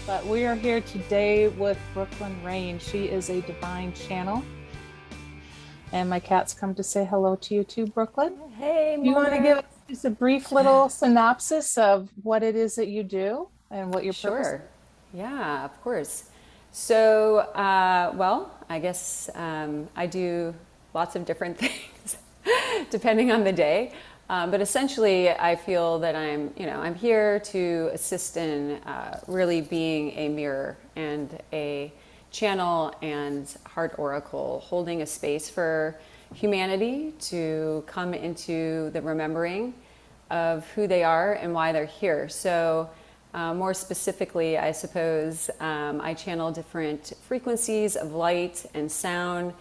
But we are here today with Brooklin Rayne. She is a divine channel. And my cat's come to say hello to you too, Brooklin. Hey, Do you want to Mother. give us just a brief little synopsis of what it is that you do and what your purpose is? Sure. Yeah, of course. So, I guess I do lots of different things depending on the day. But essentially, I feel that I'm here to assist in really being a mirror and a channel and heart oracle, holding a space for humanity to come into the remembering of who they are and why they're here. So, more specifically, I suppose I channel different frequencies of light and sound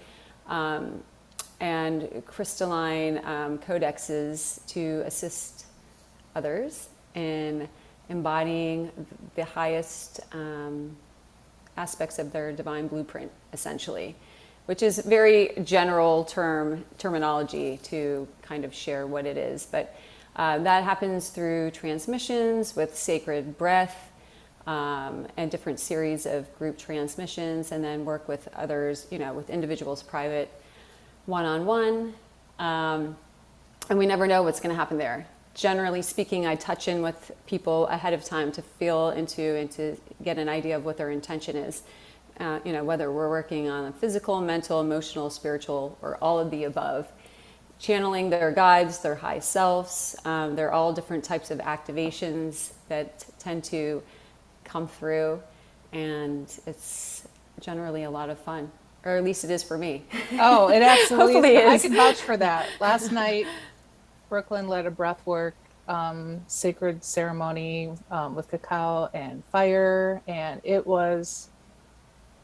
and crystalline codexes to assist others in embodying the highest aspects of their divine blueprint, essentially, which is very general terminology to kind of share what it is. But that happens through transmissions with sacred breath and different series of group transmissions, and then work with others, with individuals private, one-on-one. And we never know what's going to happen there. Generally speaking, I touch in with people ahead of time to feel into and to get an idea of what their intention is. Whether we're working on physical, mental, emotional, spiritual, or all of the above. Channeling their guides, their high selves. They're all different types of activations that tend to come through, and it's generally a lot of fun, or at least it is for me. Oh, it absolutely Hopefully is. it I is. can vouch for that. Last night, Brooklyn led a breathwork sacred ceremony with cacao and fire, and it was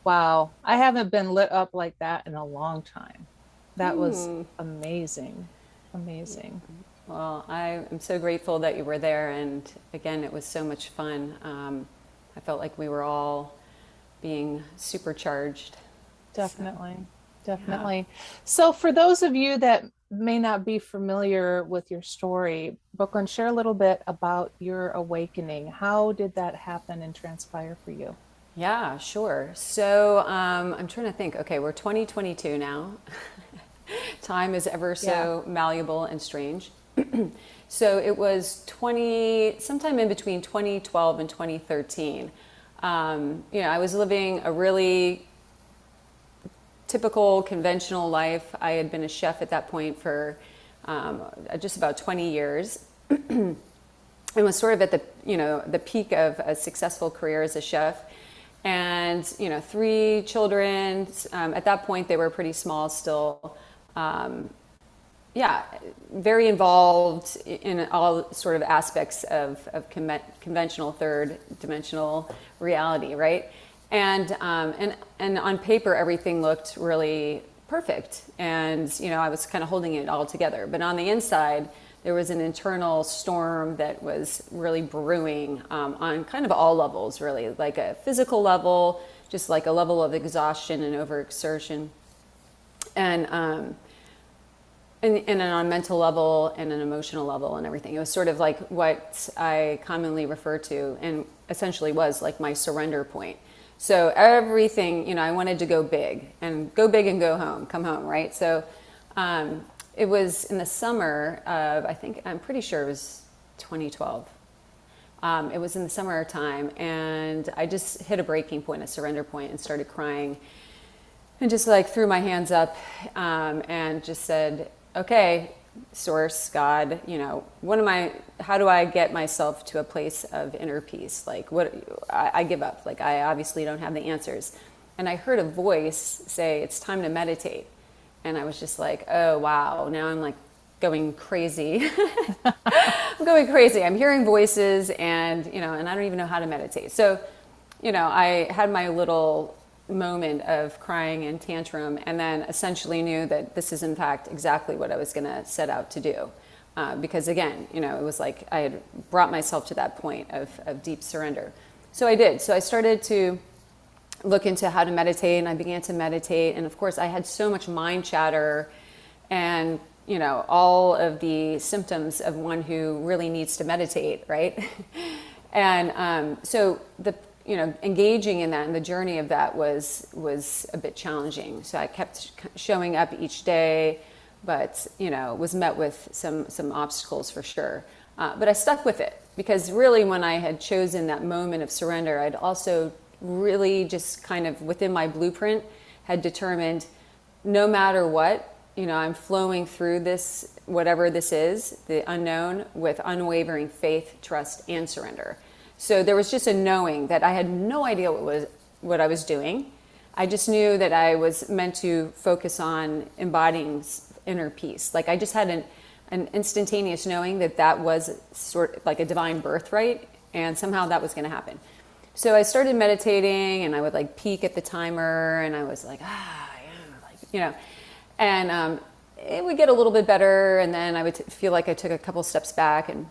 wow. I haven't been lit up like that in a long time. That was amazing. Amazing. Well, I am so grateful that you were there, and again, it was so much fun. I felt like we were all being supercharged. Definitely. Yeah. Definitely. So, for those of you that may not be familiar with your story, Brooklyn, share a little bit about your awakening. How did that happen and transpire for you? Yeah, sure. So I'm trying to think. Okay, we're 2022 now. Time is ever Yeah. so malleable and strange. So it was sometime in between 2012 and 2013. I was living a really typical conventional life. I had been a chef at that point for just about 20 years. And was sort of at the peak of a successful career as a chef, and 3 children. At that point, they were pretty small still. Yeah, very involved in all sort of aspects of conventional third dimensional reality, right? And on paper, everything looked really perfect, and I was kind of holding it all together. But on the inside, there was an internal storm that was really brewing on kind of all levels, really, like a physical level, just like a level of exhaustion and overexertion, and on a mental level and an emotional level and everything. It was sort of like what I commonly refer to, and essentially was like my surrender point. So everything, I wanted to go big and go home, come home, right? So it was in the summer of, I'm pretty sure it was 2012. It was in the summertime, and I just hit a breaking point, a surrender point, and started crying, and just like threw my hands up and just said, okay, source, God, how do I get myself to a place of inner peace? Like, I give up. Like, I obviously don't have the answers. And I heard a voice say, it's time to meditate. And I was just like, oh, wow, now I'm like going crazy. I'm going crazy. I'm hearing voices, and I don't even know how to meditate. So, I had my little moment of crying and tantrum, and then essentially knew that this is in fact exactly what I was going to set out to do. Because again, it was like I had brought myself to that point of deep surrender. So I did. So I started to look into how to meditate, and I began to meditate. And of course, I had so much mind chatter and all of the symptoms of one who really needs to meditate, right? And so engaging in that, and the journey of that was a bit challenging. So I kept showing up each day, but was met with some obstacles for sure. But I stuck with it, because really when I had chosen that moment of surrender, I'd also really just kind of within my blueprint had determined, no matter what, I'm flowing through this, whatever this is, the unknown, with unwavering faith, trust, and surrender. So there was just a knowing that I had no idea what I was doing. I just knew that I was meant to focus on embodying inner peace. Like I just had an instantaneous knowing that was sort of like a divine birthright, and somehow that was going to happen. So I started meditating, and I would like peek at the timer, and I was like, and it would get a little bit better, and then I would feel like I took a couple steps back, and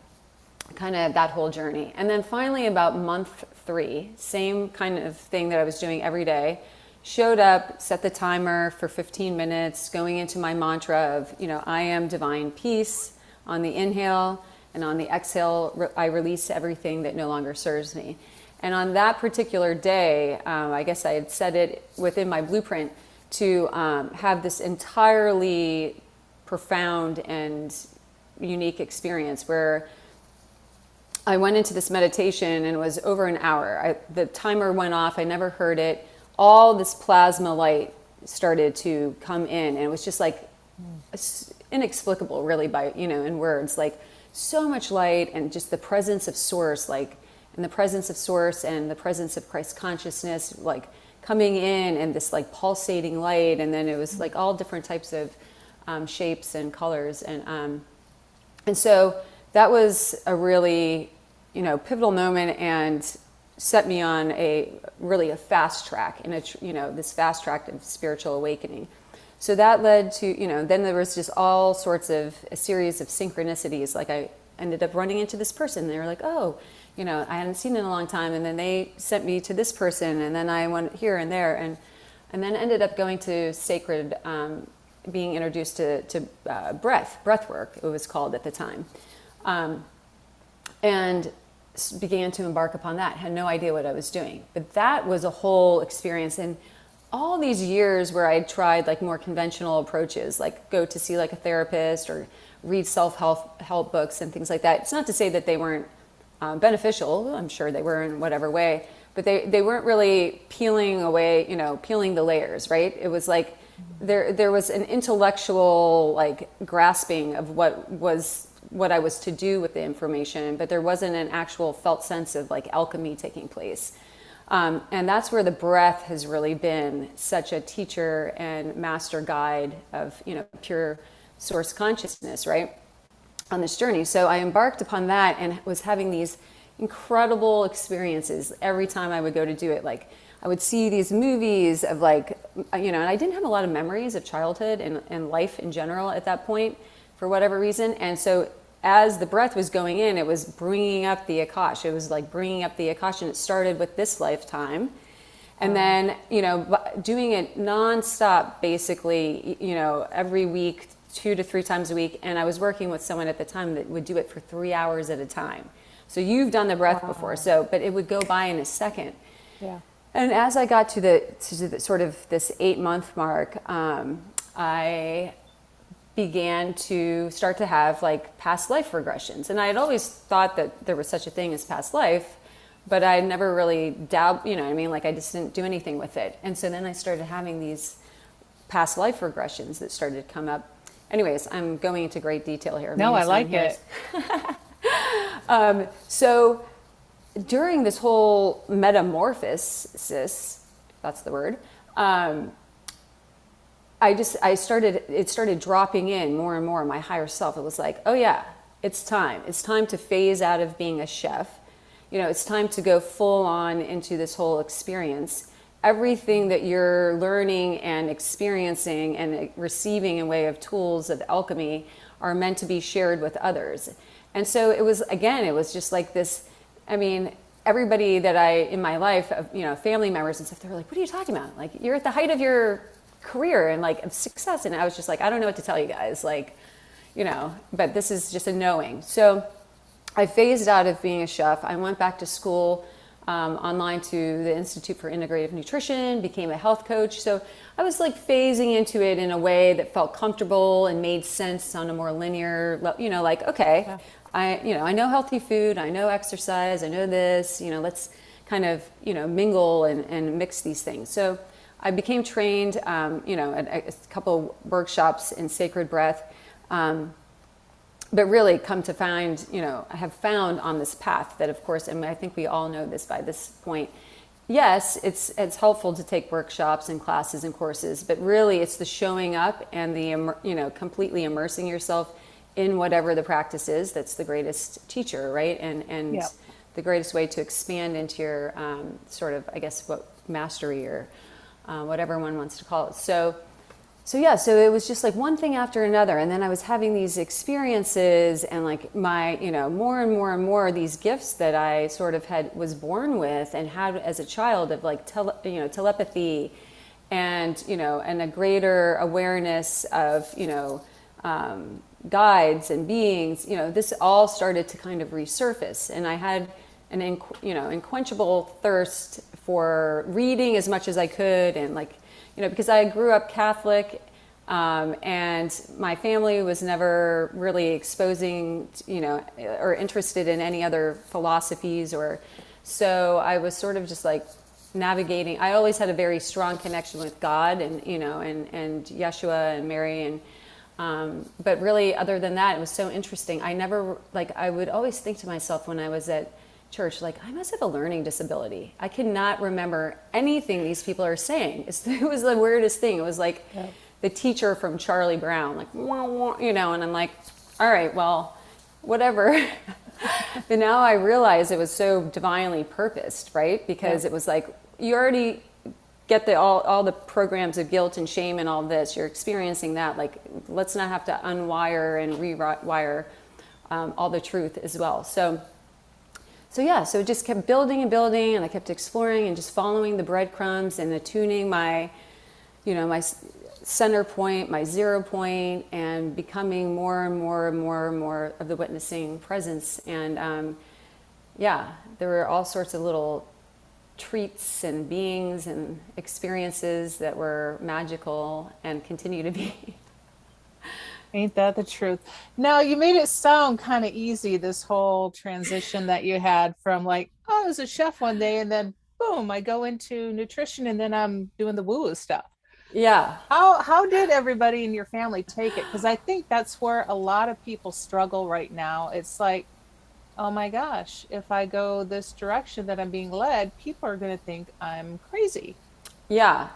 kind of that whole journey. And then finally, about month 3, same kind of thing that I was doing every day, showed up, set the timer for 15 minutes, going into my mantra of, I am divine peace on the inhale, and on the exhale, I release everything that no longer serves me. And on that particular day, I guess I had set it within my blueprint to have this entirely profound and unique experience where I went into this meditation, and it was over an hour. The timer went off. I never heard it. All this plasma light started to come in, and it was just like inexplicable, really, by in words, like so much light, and just the presence of source, and the presence of source and the presence of Christ consciousness, like coming in, and this like pulsating light. And then it was like all different types of shapes and colors. And so that was a really, pivotal moment, and set me on a fast track, in this fast track of spiritual awakening. So that led to, then there was just all sorts of a series of synchronicities. Like I ended up running into this person. They were like, oh, I hadn't seen in a long time. And then they sent me to this person, and then I went here and there, and then ended up going to sacred, being introduced to breath work, it was called at the time. And began to embark upon that. Had no idea what I was doing. But that was a whole experience. And all these years where I tried like more conventional approaches, like go to see like a therapist or read self-help books and things like that. It's not to say that they weren't beneficial. I'm sure they were in whatever way, but they weren't really peeling away, peeling the layers, right? It was like there was an intellectual like grasping of what I was to do with the information, but there wasn't an actual felt sense of like alchemy taking place. And that's where the breath has really been such a teacher and master guide of, pure source consciousness, right? On this journey. So I embarked upon that and was having these incredible experiences every time I would go to do it. Like I would see these movies of like, and I didn't have a lot of memories of childhood and life in general at that point for whatever reason. And so as the breath was going in, it was bringing up the Akash. It was like bringing up the Akash, and it started with this lifetime. And then, doing it nonstop, basically, every week, 2 to 3 times a week. And I was working with someone at the time that would do it for 3 hours at a time. So you've done the breath before, but it would go by in a second. Yeah. And as I got to the sort of this 8-month mark, I began to start to have like past life regressions. And I had always thought that there was such a thing as past life, but I never really like I just didn't do anything with it. And so then I started having these past life regressions that started to come up. Anyways, I'm going into great detail here. No, I like it. So during this whole metamorphosis, that's the word, it started dropping in more and more my higher self. It was like, oh yeah, it's time. It's time to phase out of being a chef. It's time to go full on into this whole experience. Everything that you're learning and experiencing and receiving in way of tools of alchemy are meant to be shared with others. And so it was just like this, everybody that in my life, family members and stuff, they were like, what are you talking about? Like, you're at the height of your career and like of success. And I was just like, I don't know what to tell you guys, but this is just a knowing. So I phased out of being a chef. I went back to school online to the Institute for Integrative Nutrition, became a health coach. So I was like phasing into it in a way that felt comfortable and made sense on a more linear, like, okay, Yeah. I know healthy food, I know exercise, I know this, let's kind of, mingle and mix these things. So I became trained, at a couple workshops in sacred breath. But really come to find, I have found on this path that, of course, and I think we all know this by this point, yes, it's helpful to take workshops and classes and courses, but really it's the showing up and the, completely immersing yourself in whatever the practice is that's the greatest teacher, right? And Yep. the greatest way to expand into your sort of, I guess, what mastery or whatever one wants to call it. So it was just like one thing after another. And then I was having these experiences and like my, more and more and more these gifts that I sort of was born with and had as a child of like, telepathy and, and a greater awareness of, guides and beings, this all started to kind of resurface. And I had an, unquenchable thirst for reading as much as I could. And like, because I grew up Catholic, and my family was never really exposing, or interested in any other philosophies, so I was sort of just like navigating. I always had a very strong connection with God and, and Yeshua and Mary, and but really other than that, it was so interesting. I would always think to myself when I was at church, like, I must have a learning disability. I cannot remember anything these people are saying. It was the weirdest thing. It was like the teacher from Charlie Brown, like, wah, wah, and I'm like, all right, well, whatever. But now I realize it was so divinely purposed, right? Because it was like, you already get all the programs of guilt and shame and all this. You're experiencing that. Like, let's not have to unwire and rewire all the truth as well. So it just kept building and building, and I kept exploring and just following the breadcrumbs and attuning my, my center point, my 0 point, and becoming more and more and more and more of the witnessing presence. And there were all sorts of little treats and beings and experiences that were magical and continue to be. Ain't that the truth? Now, you made it sound kind of easy, this whole transition that you had from like, oh, I was a chef one day, and then boom, I go into nutrition, and then I'm doing the woo-woo stuff. Yeah. How did everybody in your family take it? Because I think that's where a lot of people struggle right now. It's like, oh my gosh, if I go this direction that I'm being led, people are going to think I'm crazy. Yeah.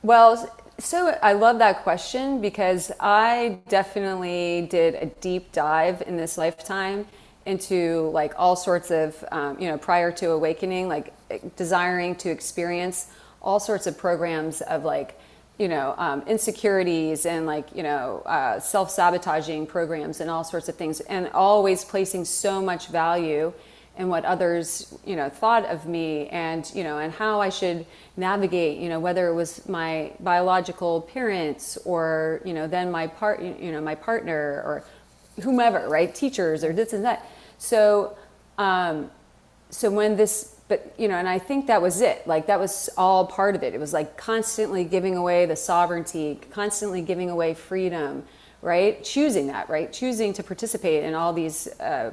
Well, so I love that question because I definitely did a deep dive in this lifetime into like all sorts of, prior to awakening, like desiring to experience all sorts of programs of like, insecurities and like, self-sabotaging programs and all sorts of things, and always placing so much value in what others, thought of me and, and how I should navigate, whether it was my biological parents or, then my partner or whomever, right? Teachers or this and that. So when this, but, and I think that was it. Like, that was all part of it. It was like constantly giving away the sovereignty, constantly giving away freedom, right? Choosing that, right? Choosing to participate in all these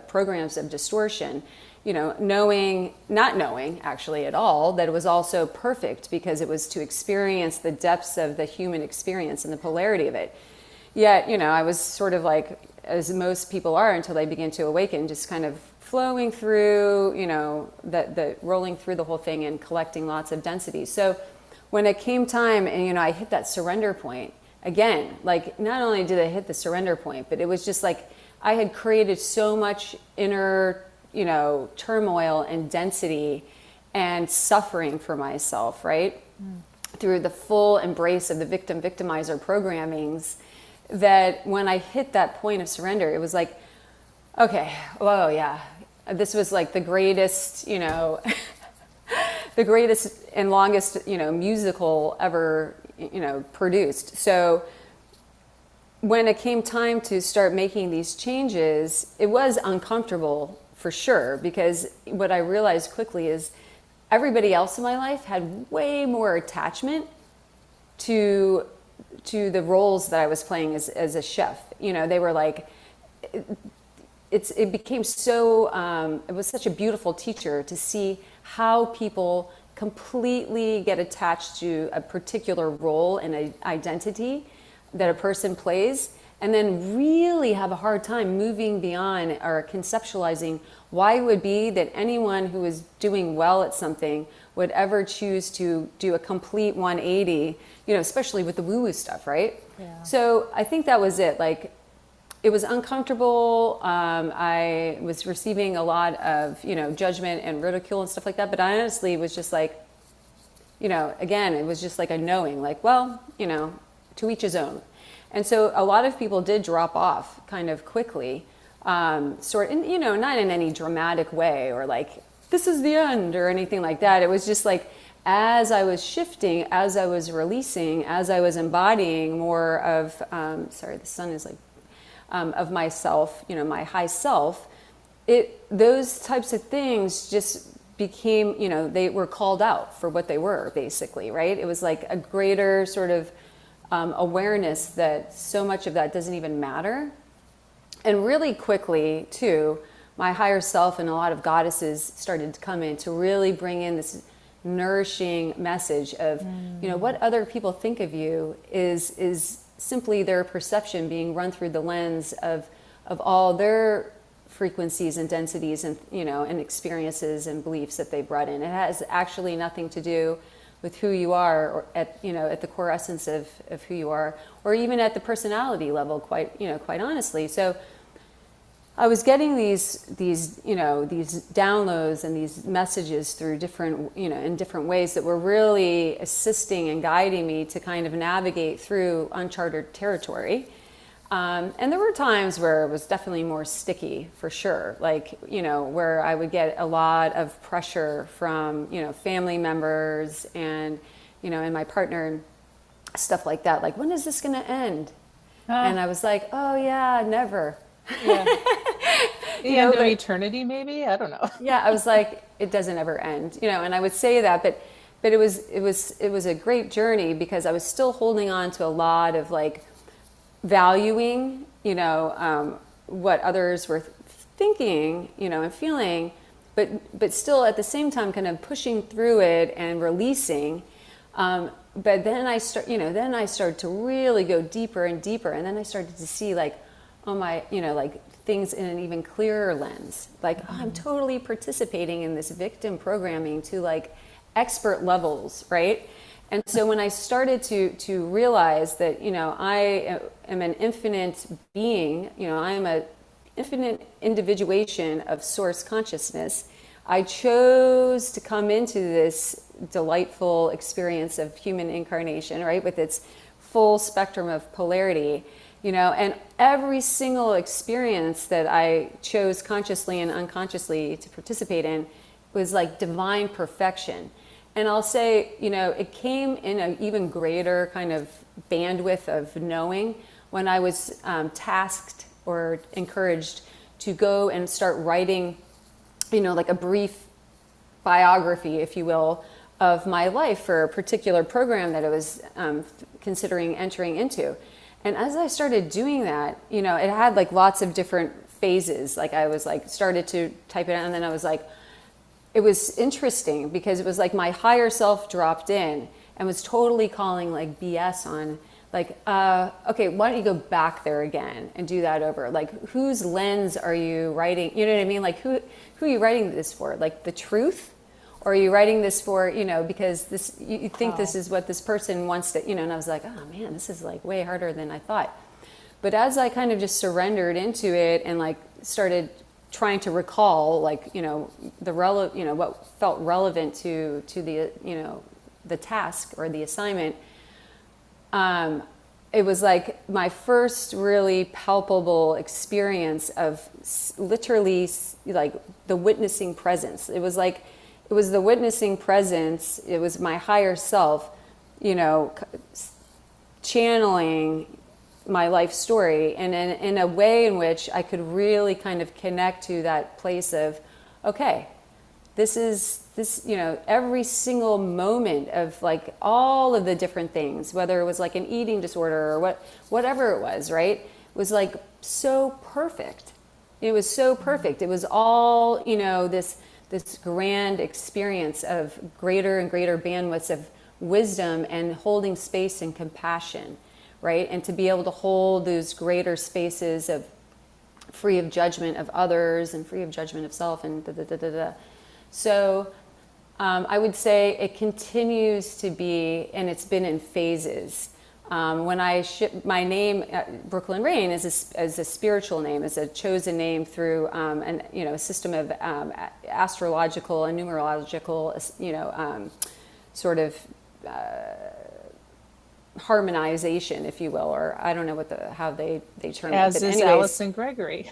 programs of distortion, not knowing actually at all that it was also perfect because it was to experience the depths of the human experience and the polarity of it. Yet, I was sort of like, as most people are until they begin to awaken, just kind of flowing through, the rolling through the whole thing and collecting lots of density. So when it came time and, I hit that surrender point again, like not only did I hit the surrender point, but it was just like I had created so much inner, turmoil and density and suffering for myself, right? Through the full embrace of the victim-victimizer programmings, that when I hit that point of surrender, it was like, okay, whoa, yeah, this was like the greatest, the greatest and longest, musical ever, produced. So when it came time to start making these changes, it was uncomfortable for sure, because what I realized quickly is everybody else in my life had way more attachment to the roles that I was playing as a chef. You know, they were like, it became so, it was such a beautiful teacher to see how people completely get attached to a particular role and an identity that a person plays, and then really have a hard time moving beyond or conceptualizing why it would be that anyone who is doing well at something would ever choose to do a complete 180, you know, especially with the woo-woo stuff, right? Yeah. So I think that was it. Like, it was uncomfortable. I was receiving a lot of, you know, judgment and ridicule and stuff like that. But I honestly was just like, you know, again, it was just like a knowing, like, well, you know, to each his own. And so a lot of people did drop off kind of quickly, you know, not in any dramatic way or like, this is the end or anything like that. It was just like, as I was shifting, as I was releasing, as I was embodying more of, sorry, the sun is like, of myself, you know, my high self, those types of things just became, you know, they were called out for what they were, basically, right? It was like a greater sort of awareness that so much of that doesn't even matter. And really quickly, too, my higher self and a lot of goddesses started to come in to really bring in this nourishing message of, you know, what other people think of you is simply their perception being run through the lens of all their frequencies and densities and, you know, and experiences and beliefs that they brought in. It has actually nothing to do with who you are, or at, you know, at the core essence of who you are, or even at the personality level, quite honestly. So I was getting these you know, these downloads and these messages through different, you know, in different ways that were really assisting and guiding me to kind of navigate through uncharted territory. And there were times where it was definitely more sticky, for sure. Like, you know, where I would get a lot of pressure from, you know, family members and, you know, and my partner and stuff like that. Like, when is this going to end? And I was like, oh yeah, never. Yeah. You know, End of eternity, maybe? I don't know. yeah, I was like, it doesn't ever end, you know, and I would say that, but it was a great journey because I was still holding on to a lot of like valuing, you know, what others were thinking, you know, and feeling, but still at the same time kind of pushing through it and releasing. But then I started to really go deeper and deeper, and then I started to see like, oh my, you know, like things in an even clearer lens. Like, oh, I'm totally participating in this victim programming to like expert levels, right? And so when I started to realize that, you know, I am an infinite being, you know, I am an infinite individuation of source consciousness, I chose to come into this delightful experience of human incarnation, right, with its full spectrum of polarity, you know, and every single experience that I chose consciously and unconsciously to participate in was like divine perfection. And I'll say, you know, it came in an even greater kind of bandwidth of knowing when I was tasked or encouraged to go and start writing, you know, like a brief biography, if you will, of my life for a particular program that I was considering entering into. And as I started doing that, you know, it had like lots of different phases. Like I was like, started to type it out, and then I was like, it was interesting because it was like my higher self dropped in and was totally calling like BS on like, okay, why don't you go back there again and do that over? Like, whose lens are you writing? You know what I mean? Like, who are you writing this for? Like the truth? Or are you writing this for, you know, because this, you think this is what this person wants to, you know, and I was like, oh man, this is like way harder than I thought. But as I kind of just surrendered into it and like started trying to recall, like, you know, what felt relevant to the, you know, the task or the assignment, it was like my first really palpable experience of literally like the witnessing presence. It was like, it was the witnessing presence. It was my higher self, you know, channeling my life story, and in a way in which I could really kind of connect to that place of, okay, this is this, every single moment of like all of the different things, whether it was like an eating disorder or whatever it was, right? Was like so perfect. It was so perfect. It was all, this grand experience of greater and greater bandwidths of wisdom and holding space and compassion, right? And to be able to hold those greater spaces of free of judgment of others and free of judgment of self and da da da da da. So I would say it continues to be, and it's been in phases. When I my name, Brooklin Rayne, is a spiritual name, is a chosen name through a system of astrological and numerological, sort of harmonization, if you will, or I don't know how they term As it. But is anyways, Alleson Gregary.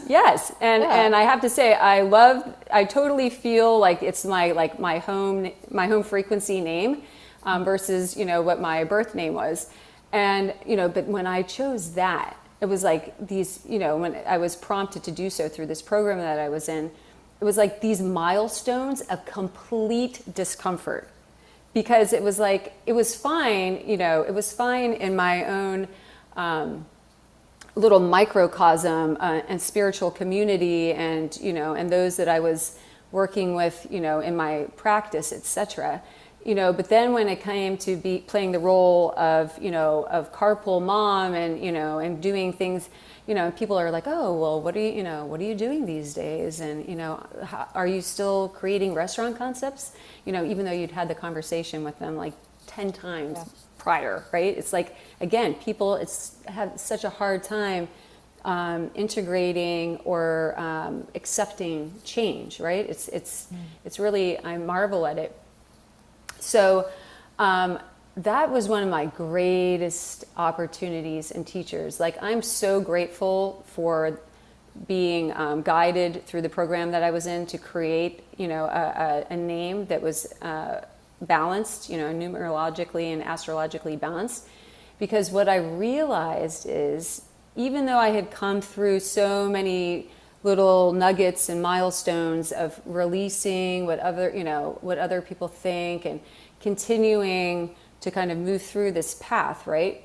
yes, and I have to say, I totally feel like it's my home frequency name, versus what my birth name was, and but when I chose that, it was like these, when I was prompted to do so through this program that I was in, it was like these milestones of complete discomfort. Because it was like, it was fine, it was fine in my own little microcosm and spiritual community, and and those that I was working with, in my practice, etc. But then when it came to be playing the role of of carpool mom and and doing things, and people are like, oh well, what are you doing these days, and are you still creating restaurant concepts? Even though you'd had the conversation with them like 10 times prior, right? It's like, again, people have such a hard time integrating or accepting change, right? It's really, I marvel at it. So that was one of my greatest opportunities and teachers. Like, I'm so grateful for being guided through the program that I was in to create, a name that was balanced, numerologically and astrologically balanced. Because what I realized is, even though I had come through so many little nuggets and milestones of releasing what other people think and continuing to kind of move through this path, right?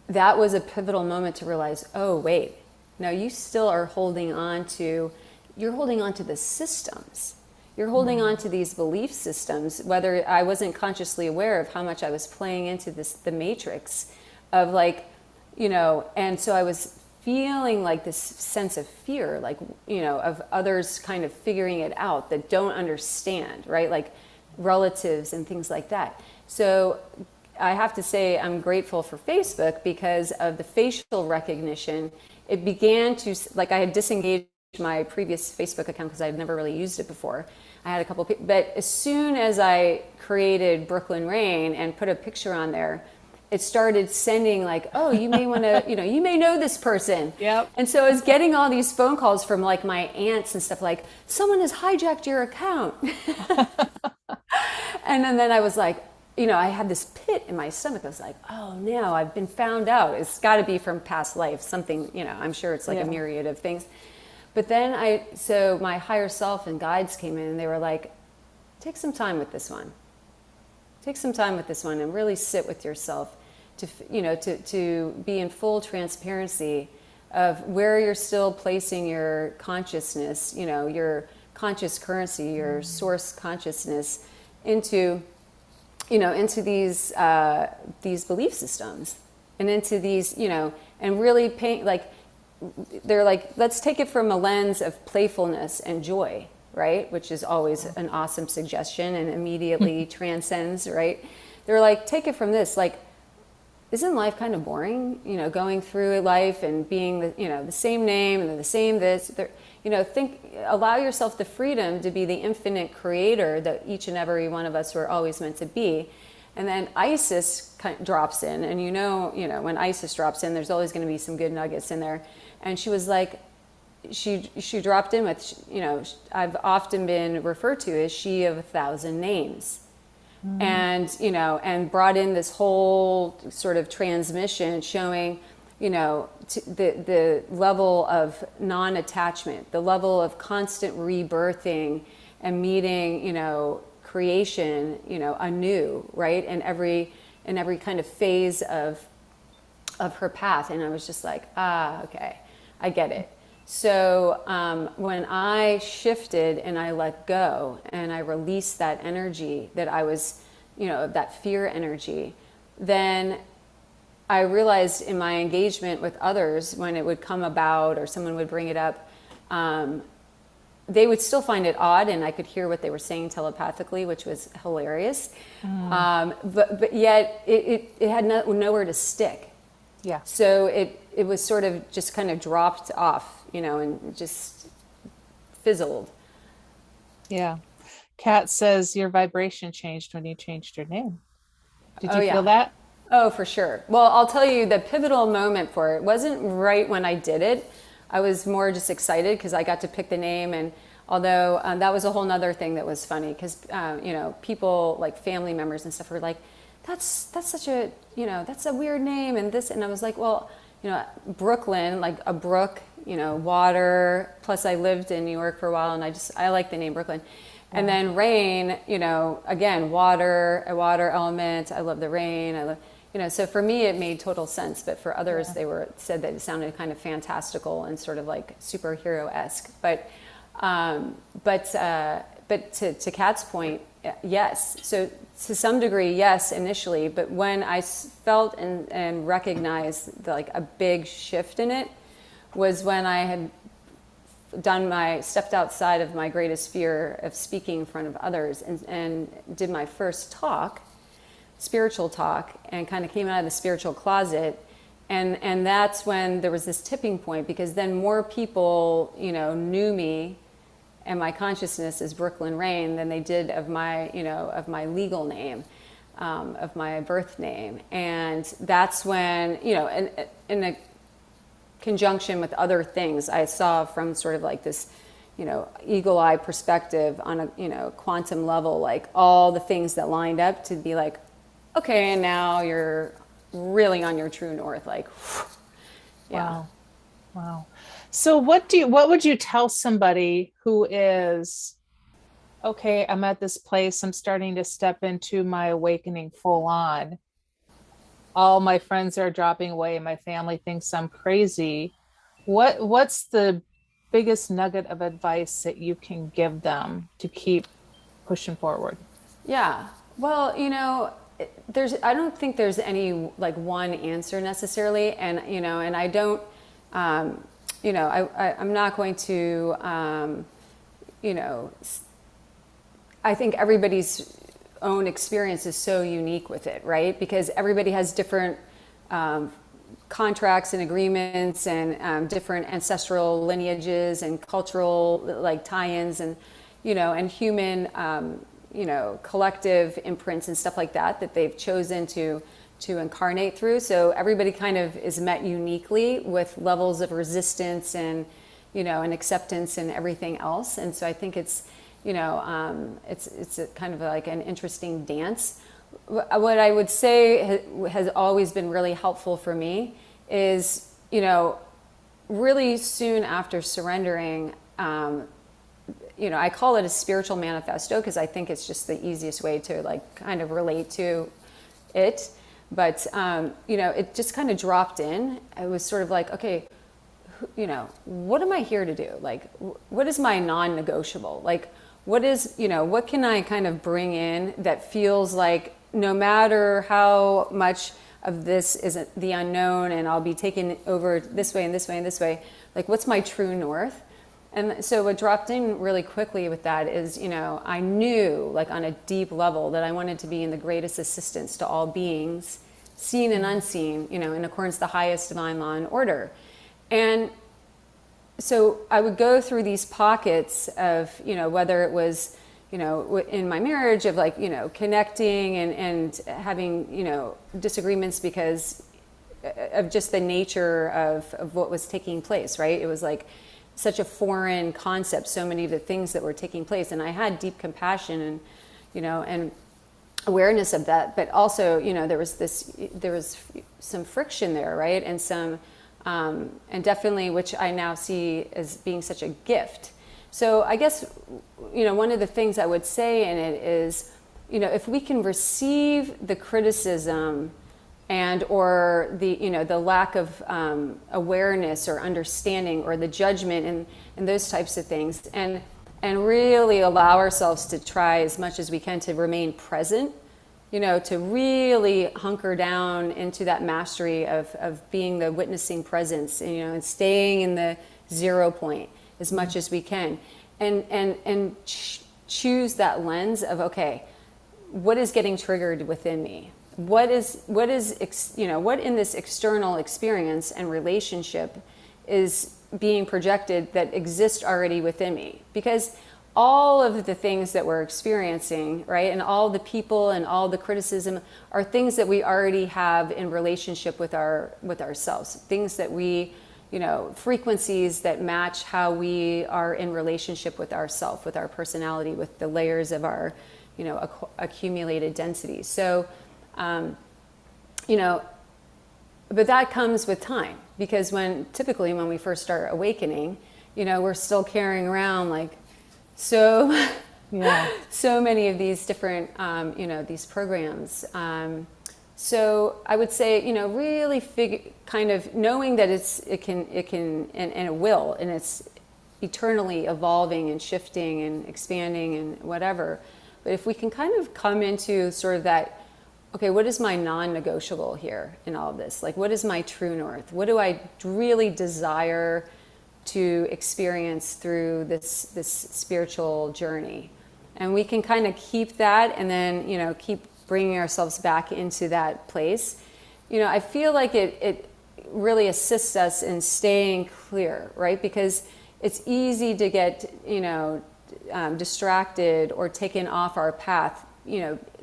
That was a pivotal moment to realize, oh, wait, now you still are holding on to the systems. You're holding on to these belief systems, whether I wasn't consciously aware of how much I was playing into the matrix of like, and so I was feeling like this sense of fear, like, of others kind of figuring it out that don't understand, right? Like relatives and things like that. So I have to say I'm grateful for Facebook because of the facial recognition. It began to, like, I had disengaged my previous Facebook account because I had never really used it before. I had a couple people, but as soon as I created Brooklin Rayne and put a picture on there, it started sending like, oh, you may want to, you may know this person. Yep. And so I was getting all these phone calls from like my aunts and stuff like, someone has hijacked your account. And then I was like, I had this pit in my stomach. I was like, oh no, I've been found out. It's got to be from past life, something, I'm sure it's like a myriad of things. But then so my higher self and guides came in and they were like, take some time with this one. Take some time with this one and really sit with yourself to be in full transparency of where you're still placing your consciousness, your conscious currency, your source consciousness into these belief systems and into these, and really paint, like, they're like, let's take it from a lens of playfulness and joy, right? Which is always an awesome suggestion and immediately transcends, right? They're like, take it from this, like, isn't life kind of boring? Going through life and being the same name and the same this, allow yourself the freedom to be the infinite creator that each and every one of us were always meant to be. And then Isis drops in, and when Isis drops in, there's always going to be some good nuggets in there. And she was like, she dropped in with, I've often been referred to as she of 1,000 names. Mm-hmm. And brought in this whole sort of transmission showing, the level of non-attachment, the level of constant rebirthing and meeting, creation, anew, right? And every kind of phase of her path. And I was just like, okay, I get it. So when I shifted and I let go and I released that energy that I was, that fear energy, then I realized in my engagement with others, when it would come about or someone would bring it up, they would still find it odd, and I could hear what they were saying telepathically, which was hilarious. But yet it had nowhere to stick. Yeah. So it was sort of just kind of dropped off, and just fizzled. Yeah. Kat says your vibration changed when you changed your name. Did you Oh, yeah. feel that? Oh, for sure. Well, I'll tell you, the pivotal moment for it wasn't right when I did it. I was more just excited because I got to pick the name. And although that was a whole nother thing that was funny, because, people like family members and stuff were like, that's such a, that's a weird name. And this, and I was like, well, Brooklyn, like a brook, water. Plus I lived in New York for a while, and I like the name Brooklyn. And then rain, again, water, a water element. I love the rain. I love, so for me it made total sense. But for others, they said that it sounded kind of fantastical and sort of like superhero-esque. But to Kat's point, yes. So to some degree, yes, initially. But when I felt and recognized like a big shift in it, was when I had stepped outside of my greatest fear of speaking in front of others, and did my first talk, spiritual talk, and kind of came out of the spiritual closet. And that's when there was this tipping point, because then more people, knew me and my consciousness as Brooklin Rayne than they did of my, of my legal name, of my birth name. And that's when, in a conjunction with other things I saw from sort of like this, eagle eye perspective on a, quantum level, like all the things that lined up to be like, okay, and now you're really on your true north. Like, yeah. Wow. So what would you tell somebody who is, okay, I'm at this place, I'm starting to step into my awakening full on. All my friends are dropping away, my family thinks I'm crazy. What's the biggest nugget of advice that you can give them to keep pushing forward? Yeah. Well, I don't think there's any like one answer necessarily. And, and I don't, I'm not going to, I think everybody's own experience is so unique with it, right? Because everybody has different contracts and agreements, and different ancestral lineages and cultural like tie-ins, and and human collective imprints and stuff like that they've chosen to incarnate through. So everybody kind of is met uniquely with levels of resistance and and acceptance and everything else. And so I think it's it's a kind of like an interesting dance. What I would say has always been really helpful for me is, really soon after surrendering, I call it a spiritual manifesto because I think it's just the easiest way to like kind of relate to it. But, it just kind of dropped in. It was sort of like, okay, what am I here to do? Like, what is my non-negotiable? Like, what is, what can I kind of bring in that feels like no matter how much of this is the unknown and I'll be taken over this way and this way and this way, like what's my true north? And so what dropped in really quickly with that is, I knew like on a deep level that I wanted to be in the greatest assistance to all beings, seen and unseen, in accordance to the highest divine law and order. And so I would go through these pockets of, whether it was, in my marriage of like, connecting and having, disagreements because of just the nature of what was taking place, right? It was like such a foreign concept, so many of the things that were taking place. And I had deep compassion and, and awareness of that. But also, there was some friction there, right? And some, and definitely, which I now see as being such a gift. So I guess, one of the things I would say in it is, if we can receive the criticism and or the lack of awareness or understanding or the judgment and those types of things, and really allow ourselves to try as much as we can to remain present, to really hunker down into that mastery of being the witnessing presence, and staying in the 0 point as much as we can, and choose that lens of, okay, what is getting triggered within me? What in this external experience and relationship is being projected that exists already within me? Because all of the things that we're experiencing, right, and all the people and all the criticism are things that we already have in relationship with ourselves. Things that we, frequencies that match how we are in relationship with ourself, with our personality, with the layers of our, accumulated density. So, but that comes with time, because typically when we first start awakening, we're still carrying around so many of these different, these programs. So I would say, really kind of knowing that it can, and it will, and it's eternally evolving and shifting and expanding and whatever. But if we can kind of come into sort of that, okay, what is my non-negotiable here in all of this? What is my true north? What do I really desire to experience through this spiritual journey? And we can kind of keep that, and then, keep bringing ourselves back into that place. I feel like it really assists us in staying clear, right? Because it's easy to get, distracted or taken off our path,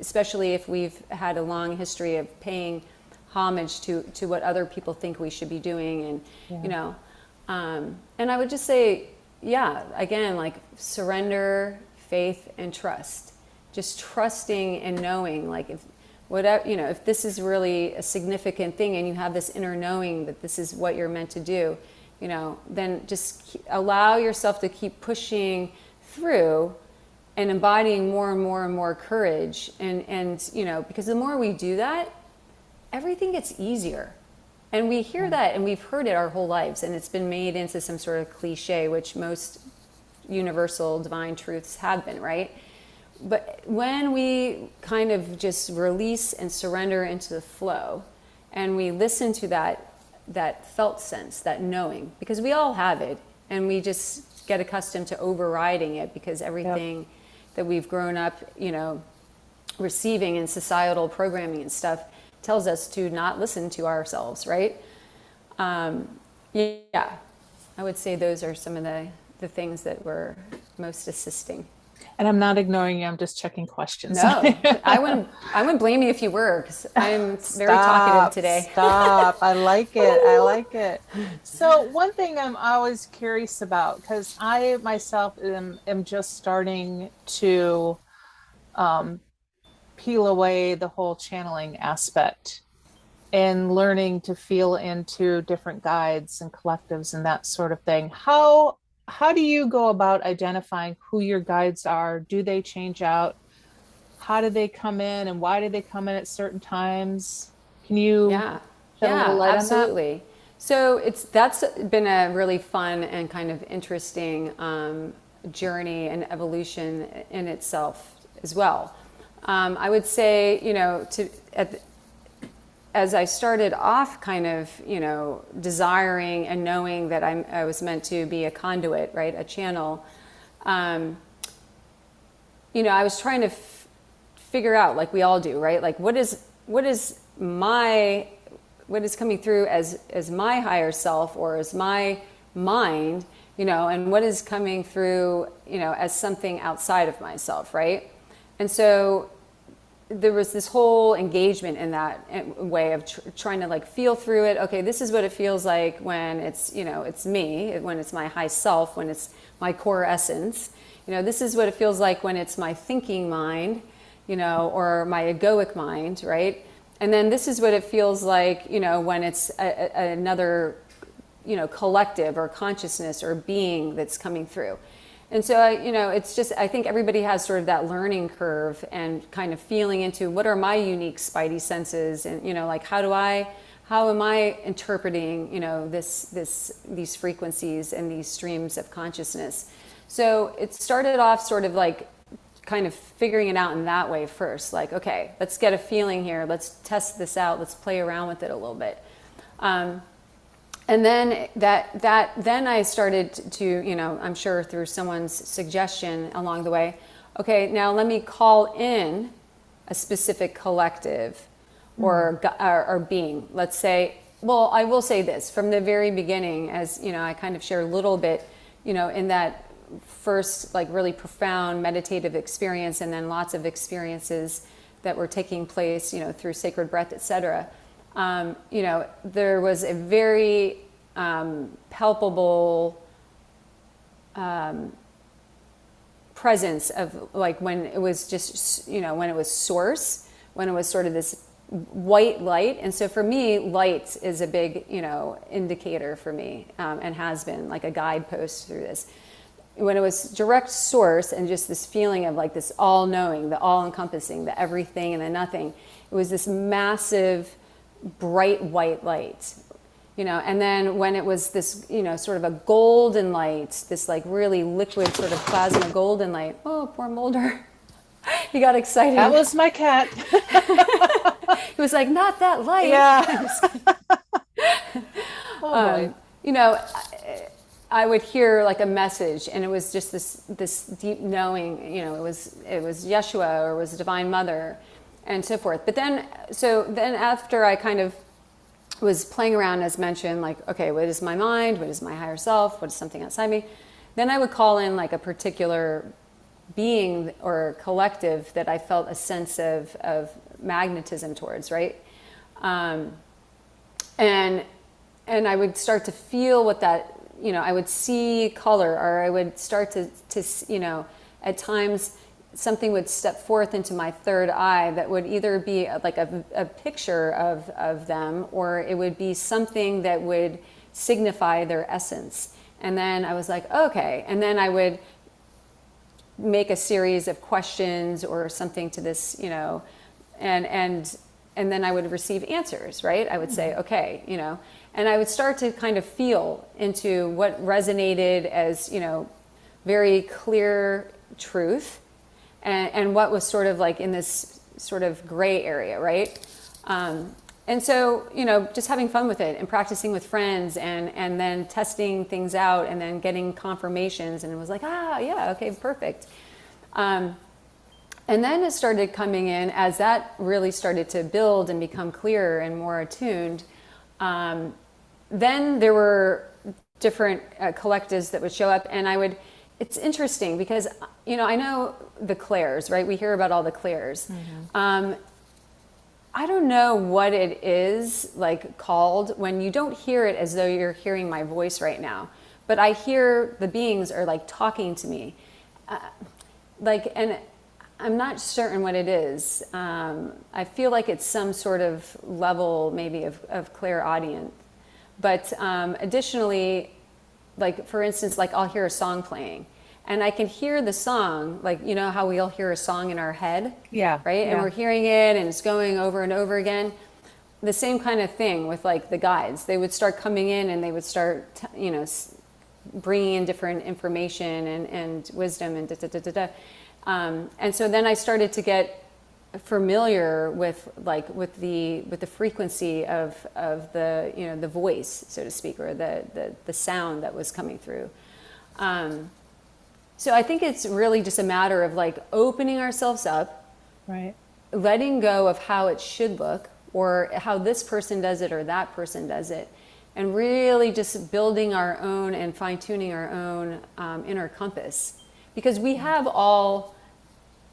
especially if we've had a long history of paying homage to what other people think we should be doing. And, and I would just say, again, surrender, faith, and trust. Just trusting and knowing, if this is really a significant thing and you have this inner knowing that this is what you're meant to do, then just allow yourself to keep pushing through and embodying more and more and more courage. And because the more we do that, everything gets easier. And we hear that, and we've heard it our whole lives, and it's been made into some sort of cliche, which most universal divine truths have been, right? But when we kind of just release and surrender into the flow, and we listen to that felt sense, that knowing, because we all have it, and we just get accustomed to overriding it, because everything that we've grown up, receiving in societal programming and stuff tells us to not listen to ourselves, right? I would say those are some of the things that were most assisting. And I'm not ignoring you. I'm just checking questions. No, I wouldn't blame you if you were, because I'm very talkative today. Stop. I like it. So one thing I'm always curious about, because I myself am just starting to peel away the whole channeling aspect and learning to feel into different guides and collectives and that sort of thing. How do you go about identifying who your guides are? Do they change out? How do they come in, and why do they come in at certain times? Can you shed a little light absolutely. on that? So that's been a really fun and kind of interesting journey and evolution in itself as well. I would say, as I started off kind of, desiring and knowing that I was meant to be a conduit, right, a channel, I was trying to figure out, like we all do, right, what is coming through as my higher self or as my mind, and what is coming through, as something outside of myself, right? And so there was this whole engagement in that way of trying to feel through it. Okay, this is what it feels like when it's, it's me, when it's my high self, when it's my core essence. This is what it feels like when it's my thinking mind, or my egoic mind, right? And then this is what it feels like, when it's another, collective or consciousness or being that's coming through. And so it's just, I think everybody has sort of that learning curve and kind of feeling into what are my unique spidey senses, and like how am I interpreting these frequencies and these streams of consciousness. So it started off sort of like kind of figuring it out in that way first, like, okay, let's get a feeling here, let's test this out, let's play around with it a little bit. And then then I started to, I'm sure through someone's suggestion along the way, okay, now let me call in a specific collective or being. Let's say, well, I will say this from the very beginning, as I kind of share a little bit, in that first like really profound meditative experience, and then lots of experiences that were taking place, through sacred breath, etc. There was a very palpable presence of like when it was just, when it was source, when it was sort of this white light. And so for me, light is a big, indicator for me, and has been like a guidepost through this. When it was direct source and just this feeling of like this all-knowing, the all-encompassing, the everything and the nothing, it was this massive bright white light, and then when it was this, sort of a golden light, this like really liquid sort of plasma golden light. Oh, poor Mulder. He got excited. That was my cat. He was like, not that light. Yeah. Oh, I would hear like a message, and it was just this deep knowing, it was Yeshua, or it was Divine Mother, and so forth. But then after I kind of was playing around, as mentioned, like, okay, what is my mind? What is my higher self? What is something outside me? Then I would call in like a particular being or collective that I felt a sense of magnetism towards, right? And I would start to feel what that, I would see color, or I would start to at times something would step forth into my third eye that would either be like a picture of them, or it would be something that would signify their essence. And then I was like, okay. And then I would make a series of questions or something to this, and then I would receive answers, right? I would say, okay, and I would start to kind of feel into what resonated as, very clear truth, and what was sort of like in this sort of gray area, right? And so, just having fun with it and practicing with friends, and then testing things out, and then getting confirmations, and it was like, yeah, okay, perfect. And then it started coming in as that really started to build and become clearer and more attuned. Then there were different collectives that would show up, and it's interesting because, I know the clairs, right? We hear about all the clairs. Mm-hmm. I don't know what it is like called when you don't hear it as though you're hearing my voice right now, but I hear the beings are like talking to me, and I'm not certain what it is. I feel like it's some sort of level maybe of clairaudient. But additionally, like for instance, like I'll hear a song playing, and I can hear the song, like how we all hear a song in our head, yeah, right? Yeah. And we're hearing it, and it's going over and over again. The same kind of thing with like the guides. They would start coming in, and they would start, bringing in different information and wisdom and and so then I started to get familiar with the frequency of the the voice, so to speak, or the sound that was coming through. So I think it's really just a matter of like opening ourselves up, right? Letting go of how it should look, or how this person does it or that person does it, and really just building our own and fine-tuning our own inner compass, because we have all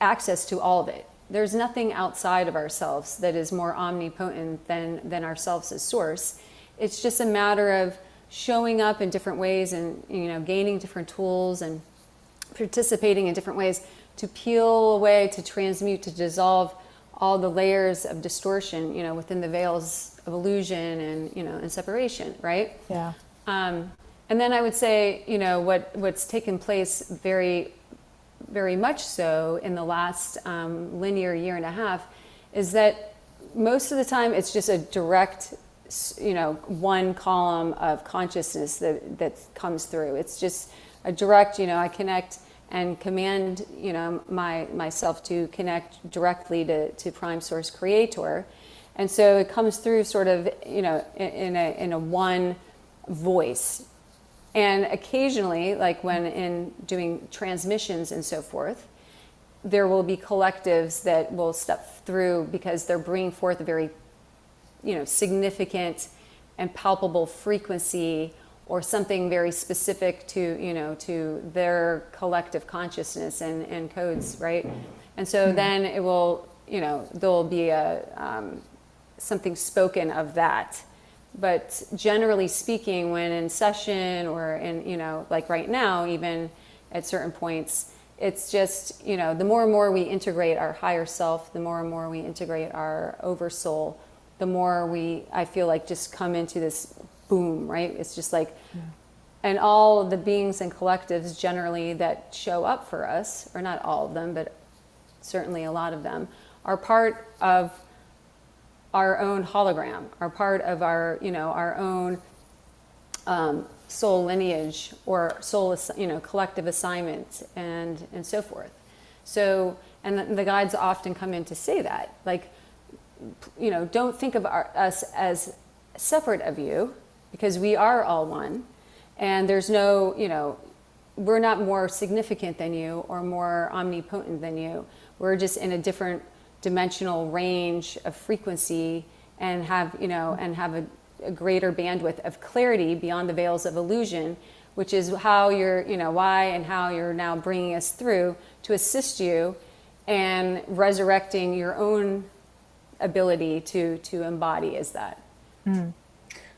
access to all of it. There's nothing outside of ourselves that is more omnipotent than ourselves as source. It's just a matter of showing up in different ways, and gaining different tools and participating in different ways to peel away, to transmute, to dissolve all the layers of distortion, within the veils of illusion and and separation, right? Yeah. And then I would say, what's taken place very, very much so in the last linear year and a half is that most of the time it's just a direct, one column of consciousness that comes through. It's just a direct, I connect and command, myself to connect directly to Prime Source Creator. And so it comes through sort of, in a one voice. And occasionally, like when in doing transmissions and so forth, there will be collectives that will step through because they're bringing forth a very, significant and palpable frequency or something very specific to their collective consciousness and codes, right? And so then it will, there'll be something spoken of that. But generally speaking, when in session or in, like right now, even at certain points, it's just, the more and more we integrate our higher self, the more and more we integrate our oversoul, the more I feel like just come into this boom, right? It's just like, and all the beings and collectives generally that show up for us, or not all of them, but certainly a lot of them, are part of our own hologram, are part of our, our own soul lineage or soul, collective assignment and so forth. So, and the guides often come in to say that, like, don't think of us as separate of you, because we are all one, and there's no, we're not more significant than you or more omnipotent than you. We're just in a different dimensional range of frequency and have, a greater bandwidth of clarity beyond the veils of illusion, which is how you're, why and how you're now bringing us through to assist you and resurrecting your own ability to embody as that.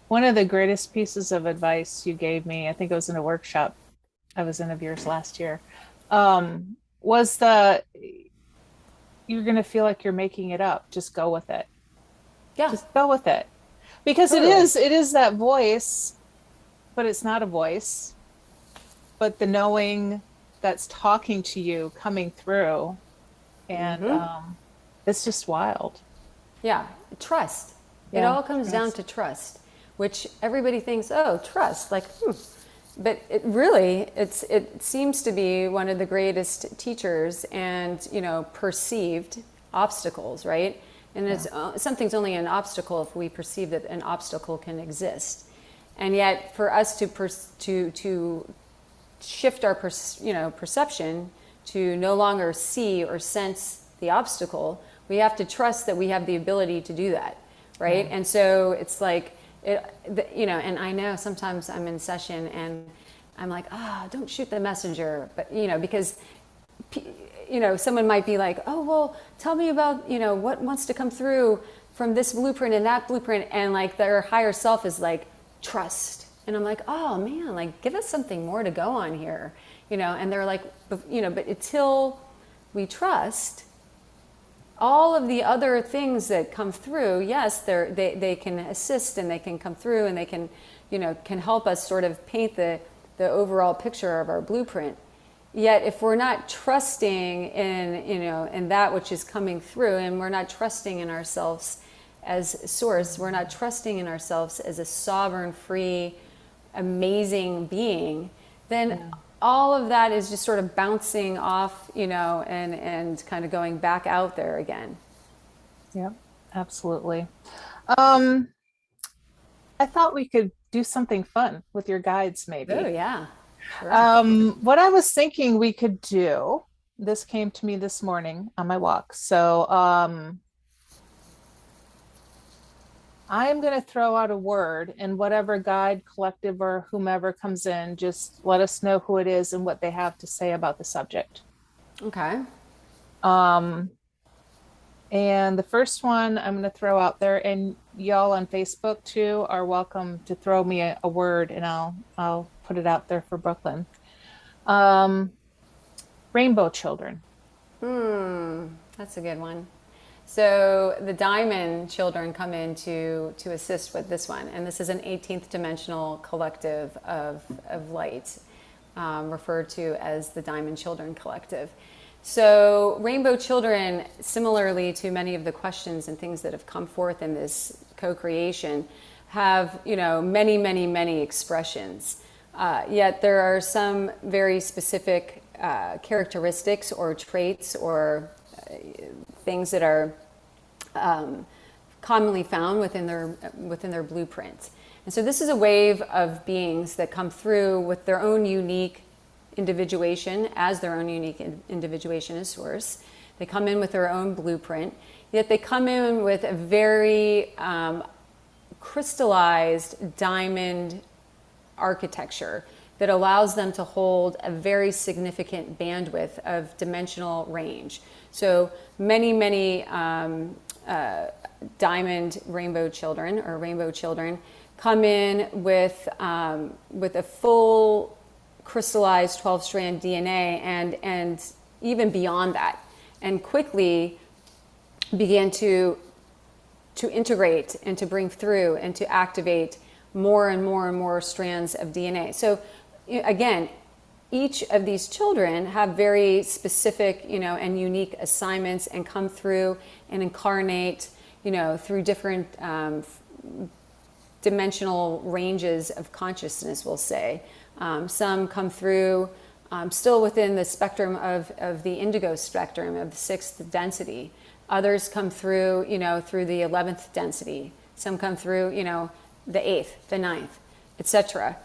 One of the greatest pieces of advice you gave me, I think it was in a workshop I was in of yours last year, was you're going to feel like you're making it up. Just go with it. Yeah. Just go with it. Because totally. it is that voice, but it's not a voice. But the knowing that's talking to you coming through. And it's just wild. Yeah. Trust. Yeah, it all comes down to trust, which everybody thinks, oh, trust. Like, But it really, it seems to be one of the greatest teachers and, perceived obstacles, right? And it's something's only an obstacle if we perceive that an obstacle can exist. And yet for us to shift our perception to no longer see or sense the obstacle, we have to trust that we have the ability to do that, right? And so it's like, and I know sometimes I'm in session and I'm like, don't shoot the messenger. But, because, someone might be like, oh, well, tell me about, what wants to come through from this blueprint and that blueprint. And like their higher self is like, trust. And I'm like, oh man, like give us something more to go on here, and they're like, but until we trust, all of the other things that come through, yes, they can assist and they can come through and they can, can help us sort of paint the overall picture of our blueprint. Yet if we're not trusting in that which is coming through, and we're not trusting in ourselves as source, we're not trusting in ourselves as a sovereign, free, amazing being, then all of that is just sort of bouncing off, and kind of going back out there again. Yeah, absolutely. I thought we could do something fun with your guides, maybe. Oh, yeah. Sure. What I was thinking we could do, this came to me this morning on my walk. So I'm going to throw out a word, and whatever guide, collective, or whomever comes in, just let us know who it is and what they have to say about the subject. Okay. And the first one I'm going to throw out there, and y'all on Facebook too are welcome to throw me a word, and I'll put it out there for Brooklyn. Rainbow children. That's a good one. So the diamond children come in to assist with this one. And this is an 18th dimensional collective of light, referred to as the Diamond Children Collective. So rainbow children, similarly to many of the questions and things that have come forth in this co-creation, have, many, many, many expressions. Yet there are some very specific characteristics or traits or things that are commonly found within their blueprint. And so this is a wave of beings that come through with their own unique individuation as their own unique individuation as source. They come in with their own blueprint, yet they come in with a very crystallized diamond architecture that allows them to hold a very significant bandwidth of dimensional range. So many, many diamond rainbow children or rainbow children come in with a full crystallized 12-strand DNA and even beyond that, and quickly begin to integrate and to bring through and to activate more and more and more strands of DNA. So again, each of these children have very specific, and unique assignments and come through and incarnate, through different dimensional ranges of consciousness, we'll say. Some come through still within the spectrum of the indigo spectrum of the 6th density. Others come through, through the 11th density. Some come through, the 8th, the 9th, etc.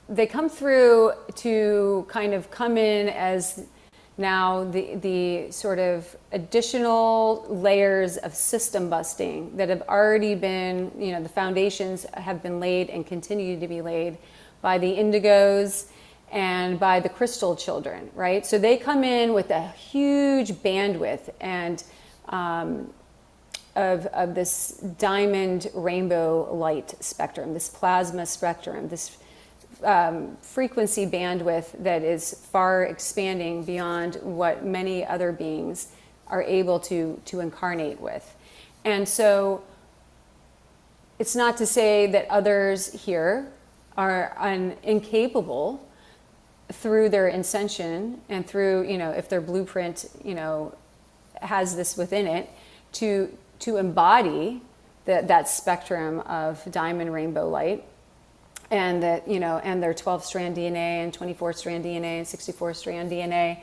They come through to kind of come in as now the sort of additional layers of system busting that have already been, the foundations have been laid and continue to be laid by the indigos and by the crystal children, right? So they come in with a huge bandwidth and of this diamond rainbow light spectrum, this plasma spectrum, this frequency bandwidth that is far expanding beyond what many other beings are able to incarnate with. And so it's not to say that others here are incapable through their ascension and through, if their blueprint, has this within it, to embody that spectrum of diamond rainbow light, and that, and their 12-strand DNA and 24-strand DNA and 64-strand DNA.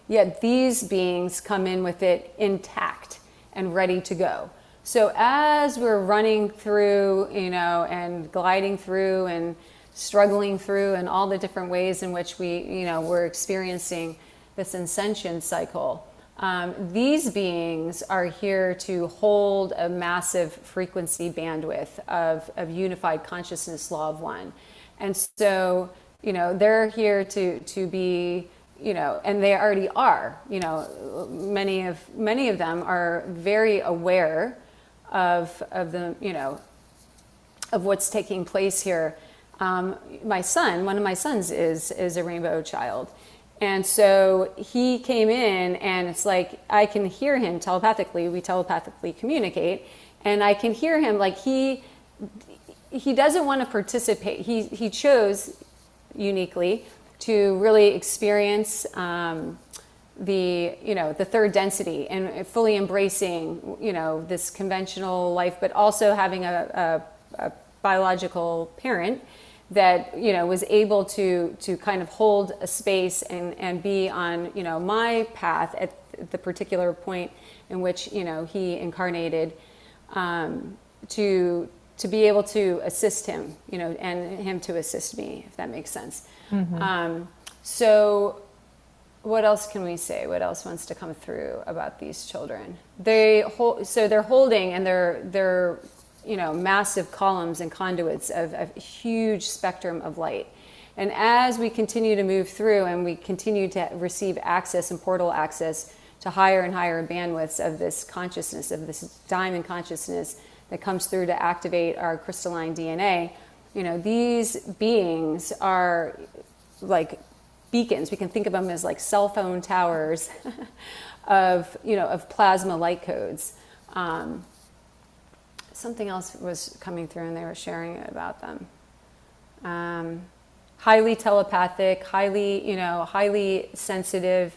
Yet these beings come in with it intact and ready to go. So as we're running through, and gliding through and struggling through and all the different ways in which we're experiencing this ascension cycle, these beings are here to hold a massive frequency bandwidth of unified consciousness, law of one. And so, they're here to be, and they already are, many of them are very aware of the, of what's taking place here. One of my sons is a rainbow child. And so he came in, and it's like I can hear him telepathically. We telepathically communicate, and I can hear him like he doesn't want to participate. He chose uniquely to really experience the 3rd density and fully embracing this conventional life, but also having a biological parent that was able to kind of hold a space and be on my path at the particular point in which he incarnated, to be able to assist him, and him to assist me, if that makes sense. Mm-hmm. So what else can we say? What else wants to come through about these children? They're holding, and they're massive columns and conduits of a huge spectrum of light. And as we continue to move through and we continue to receive access and portal access to higher and higher bandwidths of this consciousness, of this diamond consciousness that comes through to activate our crystalline DNA, these beings are like beacons. We can think of them as like cell phone towers of, of plasma light codes. Something else was coming through and they were sharing about them. Highly telepathic, highly sensitive,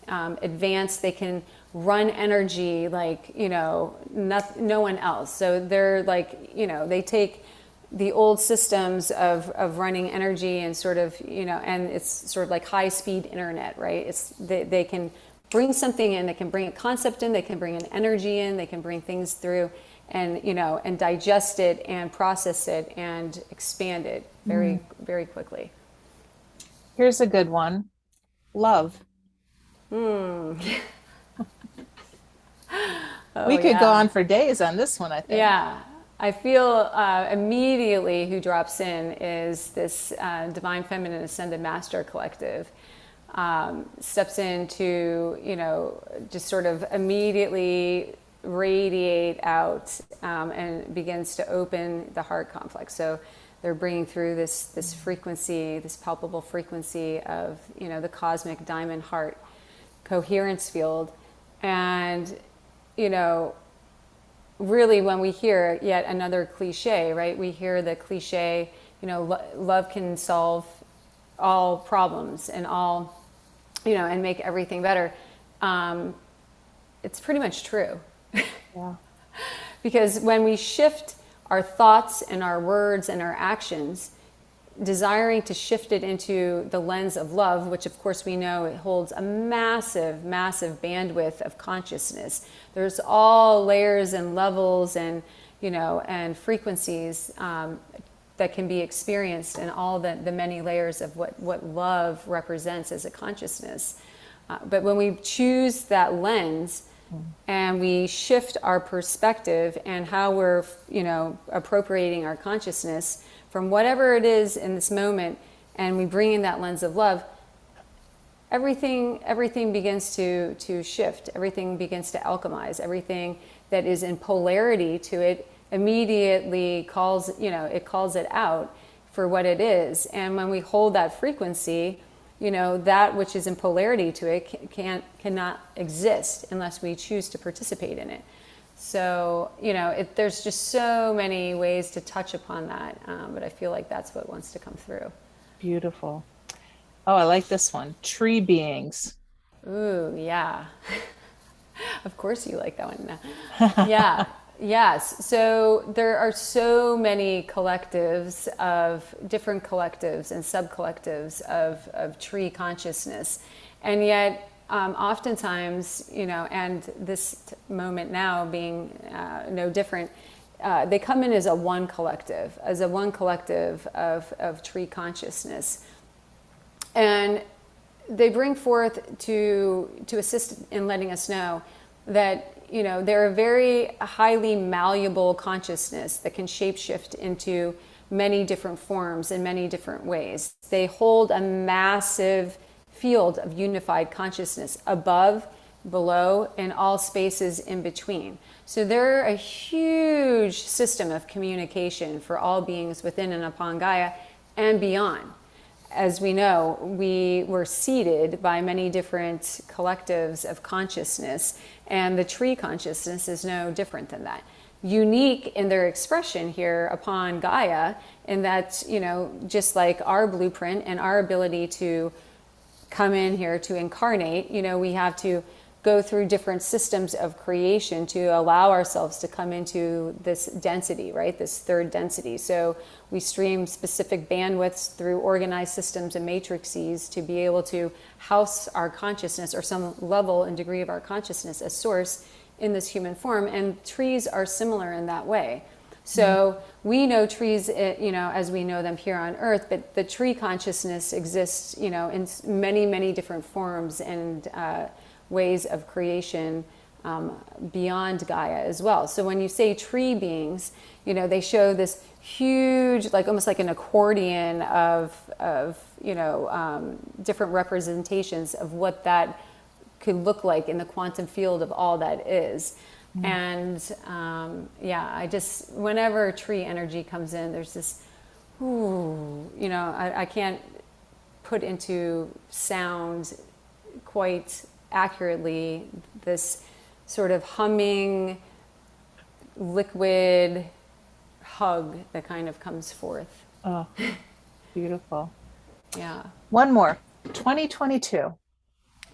advanced. They can run energy like, no one else. So they're like, they take the old systems of running energy and sort of, and it's sort of like high speed internet, right? They can bring something in, they can bring a concept in, they can bring an energy in, they can bring things through and, and digest it and process it and expand it very, very quickly. Here's a good one. Love. Oh, We could go on for days on this one, I think. Yeah. I feel immediately who drops in is this Divine Feminine Ascended Master Collective. Steps into, just sort of immediately radiate out and begins to open the heart complex. So they're bringing through this frequency, this palpable frequency of, the cosmic diamond heart coherence field. And, really when we hear yet another cliche, right? We hear the cliche, love can solve all problems and all, and make everything better. It's pretty much true. Yeah. Because when we shift our thoughts and our words and our actions, desiring to shift it into the lens of love, which of course we know it holds a massive, massive bandwidth of consciousness. There's all layers and levels and, and frequencies that can be experienced in all the many layers of what love represents as a consciousness. But when we choose that lens and we shift our perspective and how we're, appropriating our consciousness from whatever it is in this moment, and we bring in that lens of love, everything begins to shift. Everything begins to alchemize. Everything that is in polarity to it immediately calls it out for what it is. And when we hold that frequency, that which is in polarity to it cannot exist unless we choose to participate in it. So, there's just so many ways to touch upon that, but I feel like that's what wants to come through. Beautiful. Oh, I like this one. Tree beings. Ooh, yeah. Of course you like that one. Yeah. Yes. So there are so many collectives of different collectives and sub-collectives of tree consciousness. And yet, oftentimes, and this moment now being no different, they come in as a one collective of tree consciousness. And they bring forth to assist in letting us know that, they're a very highly malleable consciousness that can shapeshift into many different forms in many different ways. They hold a massive field of unified consciousness above, below, and all spaces in between. So they're a huge system of communication for all beings within and upon Gaia and beyond. As we know, we were seeded by many different collectives of consciousness, and the tree consciousness is no different than that. Unique in their expression here upon Gaia, in that, just like our blueprint and our ability to come in here to incarnate, we have to go through different systems of creation to allow ourselves to come into this density, right? This third density. So we stream specific bandwidths through organized systems and matrices to be able to house our consciousness or some level and degree of our consciousness as source in this human form. And trees are similar in that way. So we know trees, as we know them here on Earth, but the tree consciousness exists, in many, many different forms and ways of creation beyond Gaia as well. So when you say tree beings, they show this huge, like almost like an accordion of different representations of what that could look like in the quantum field of all that is. And I just, whenever tree energy comes in, there's this, I can't put into sound quite accurately this sort of humming liquid hug that kind of comes forth. Oh, beautiful. Yeah. One more. 2022.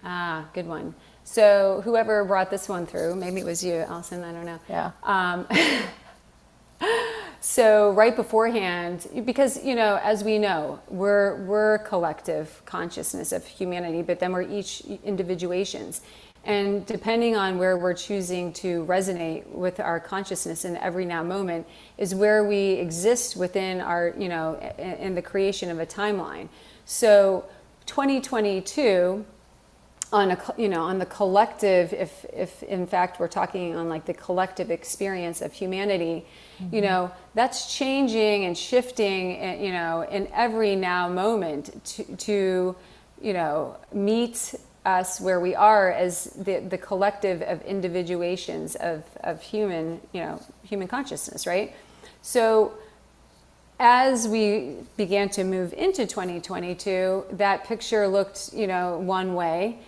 Ah, good one. So whoever brought this one through, maybe it was you, Allison, I don't know. Yeah. So right beforehand, because, you know, as we know, we're collective consciousness of humanity, but then we're each individuations. And depending on where we're choosing to resonate with our consciousness in every now moment is where we exist within our, you know, in the creation of a timeline. So 2022, on a, you know, on the collective, if in fact we're talking on like the collective experience of humanity, you know, that's changing and shifting, you know, in every now moment to you know, meet us where we are as the collective of individuations of human, you know, human consciousness, right? So as we began to move into 2022, that picture looked, you know, one way.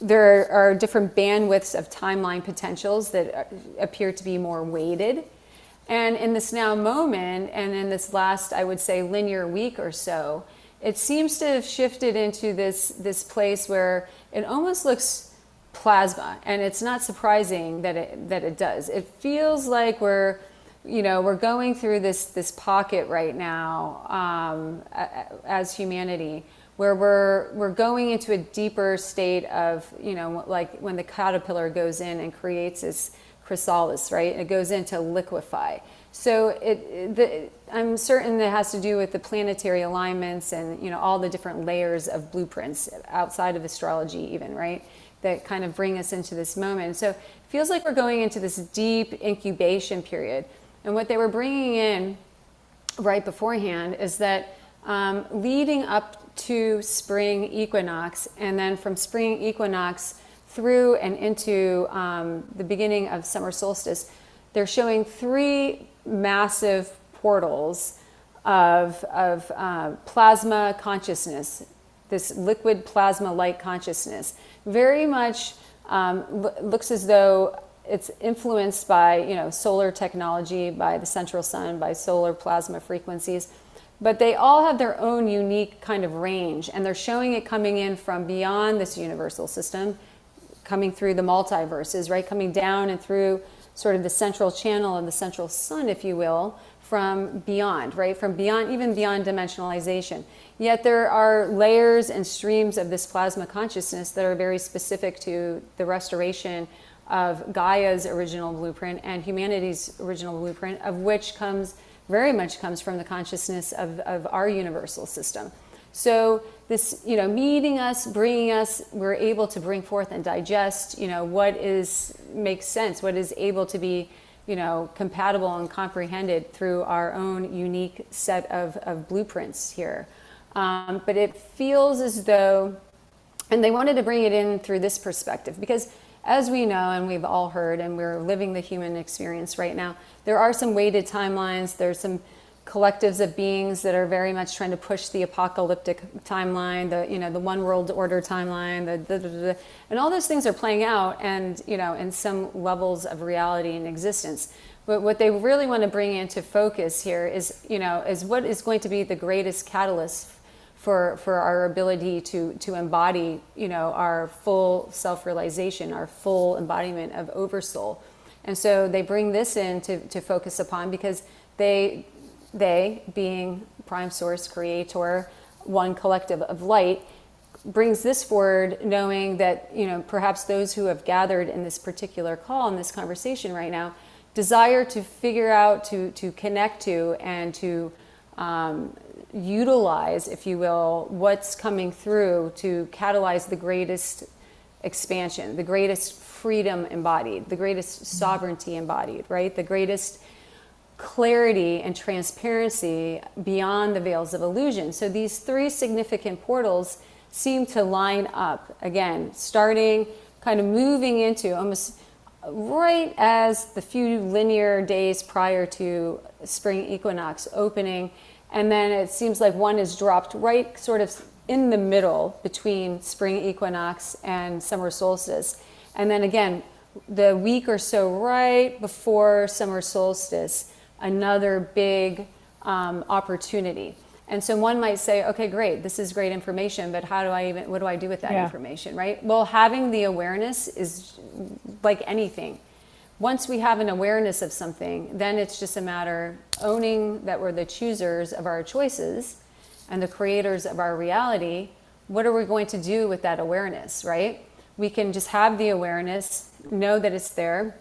There are different bandwidths of timeline potentials that appear to be more weighted. And in this now moment, and in this last, I would say, linear week or so, it seems to have shifted into this place where it almost looks plasma. And it's not surprising that it does. It feels like we're going through this pocket right now as humanity, where we're going into a deeper state of, you know, like when the caterpillar goes in and creates its chrysalis, right? It goes in to liquefy. So I'm certain that has to do with the planetary alignments and, you know, all the different layers of blueprints outside of astrology even, right? That kind of bring us into this moment. So it feels like we're going into this deep incubation period. And what they were bringing in right beforehand is that leading up to spring equinox, and then from spring equinox through and into the beginning of summer solstice, they're showing three massive portals of plasma consciousness, this liquid plasma light consciousness. Very much looks as though it's influenced by, you know, solar technology, by the central sun, by solar plasma frequencies. But they all have their own unique kind of range, and they're showing it coming in from beyond this universal system, coming through the multiverses, right? Coming down and through sort of the central channel of the central sun, if you will, from beyond, right? From beyond, even beyond dimensionalization. Yet there are layers and streams of this plasma consciousness that are very specific to the restoration of Gaia's original blueprint and humanity's original blueprint, of which very much comes from the consciousness of our universal system. So this, you know, meeting us, bringing us, we're able to bring forth and digest, you know, what makes sense, what is able to be, you know, compatible and comprehended through our own unique set of blueprints here. But it feels as though, and they wanted to bring it in through this perspective, because as we know, and we've all heard, and we're living the human experience right now, there are some weighted timelines. There's some collectives of beings that are very much trying to push the apocalyptic timeline, the one world order timeline, and all those things are playing out, and, you know, in some levels of reality and existence. But what they really want to bring into focus here is, you know, is what is going to be the greatest catalyst for our ability to embody, you know, our full self-realization, our full embodiment of Oversoul. And so they bring this in to focus upon, because they being Prime Source, Creator, one collective of light, brings this forward, knowing that, you know, perhaps those who have gathered in this particular call, in this conversation right now, desire to figure out, to connect to, and to utilize, if you will, what's coming through to catalyze the greatest expansion, the greatest freedom embodied, the greatest sovereignty embodied, right? The greatest clarity and transparency beyond the veils of illusion. So these three significant portals seem to line up, again, starting, kind of moving into almost right as the few linear days prior to spring equinox opening. And then it seems like one is dropped right sort of in the middle between spring equinox and summer solstice. And then again, the week or so right before summer solstice, another big opportunity. And so one might say, okay, great, this is great information, but what do I do with that information, right? Well, having the awareness is like anything. Once we have an awareness of something, then it's just a matter owning that we're the choosers of our choices and the creators of our reality. What are we going to do with that awareness, right? We can just have the awareness, know that it's there,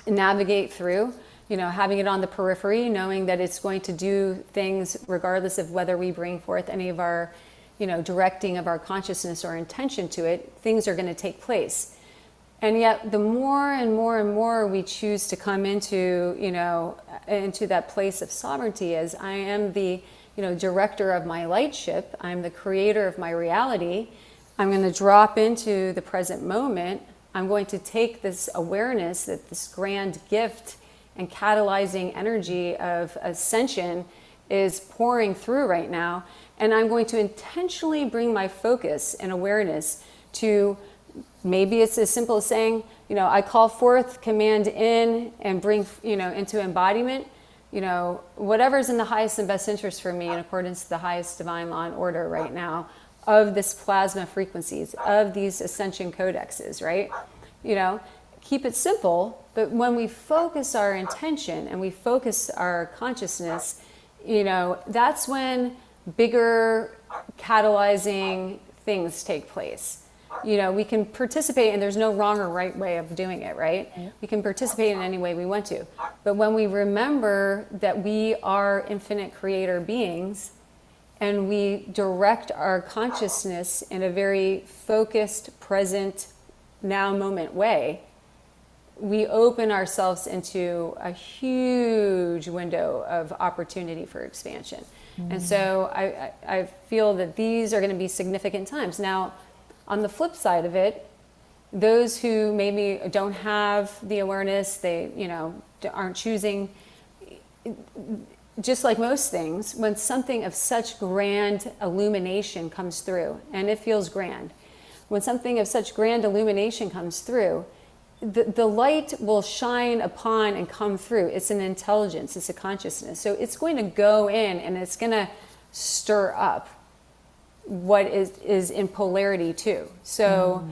navigate through, having it on the periphery, knowing that it's going to do things regardless of whether we bring forth any of our, directing of our consciousness or intention to it, things are going to take place. And yet the more and more and more we choose to come into, into that place of sovereignty as I am the, director of my light ship, I'm the creator of my reality, I'm going to drop into the present moment, I'm going to take this awareness that this grand gift and catalyzing energy of ascension is pouring through right now, and I'm going to intentionally bring my focus and awareness to, maybe it's as simple as saying, I call forth, command in, and bring, into embodiment, whatever's in the highest and best interest for me in accordance to the highest divine law and order right now of this plasma frequencies, of these ascension codexes, right? Keep it simple, but when we focus our intention and we focus our consciousness, that's when bigger catalyzing things take place. We can participate, and there's no wrong or right way of doing it, right? Yeah. We can participate in any way we want to. But when we remember that we are infinite creator beings, and we direct our consciousness in a very focused, present, now moment way, we open ourselves into a huge window of opportunity for expansion. Mm-hmm. And so I feel that these are going to be significant times. Now, on the flip side of it, those who maybe don't have the awareness, they, aren't choosing, just like most things, when something of such grand illumination comes through, and it feels grand, when something of such grand illumination comes through, the light will shine upon and come through. It's an intelligence, it's a consciousness. So it's going to go in and it's going to stir up what is in polarity too. So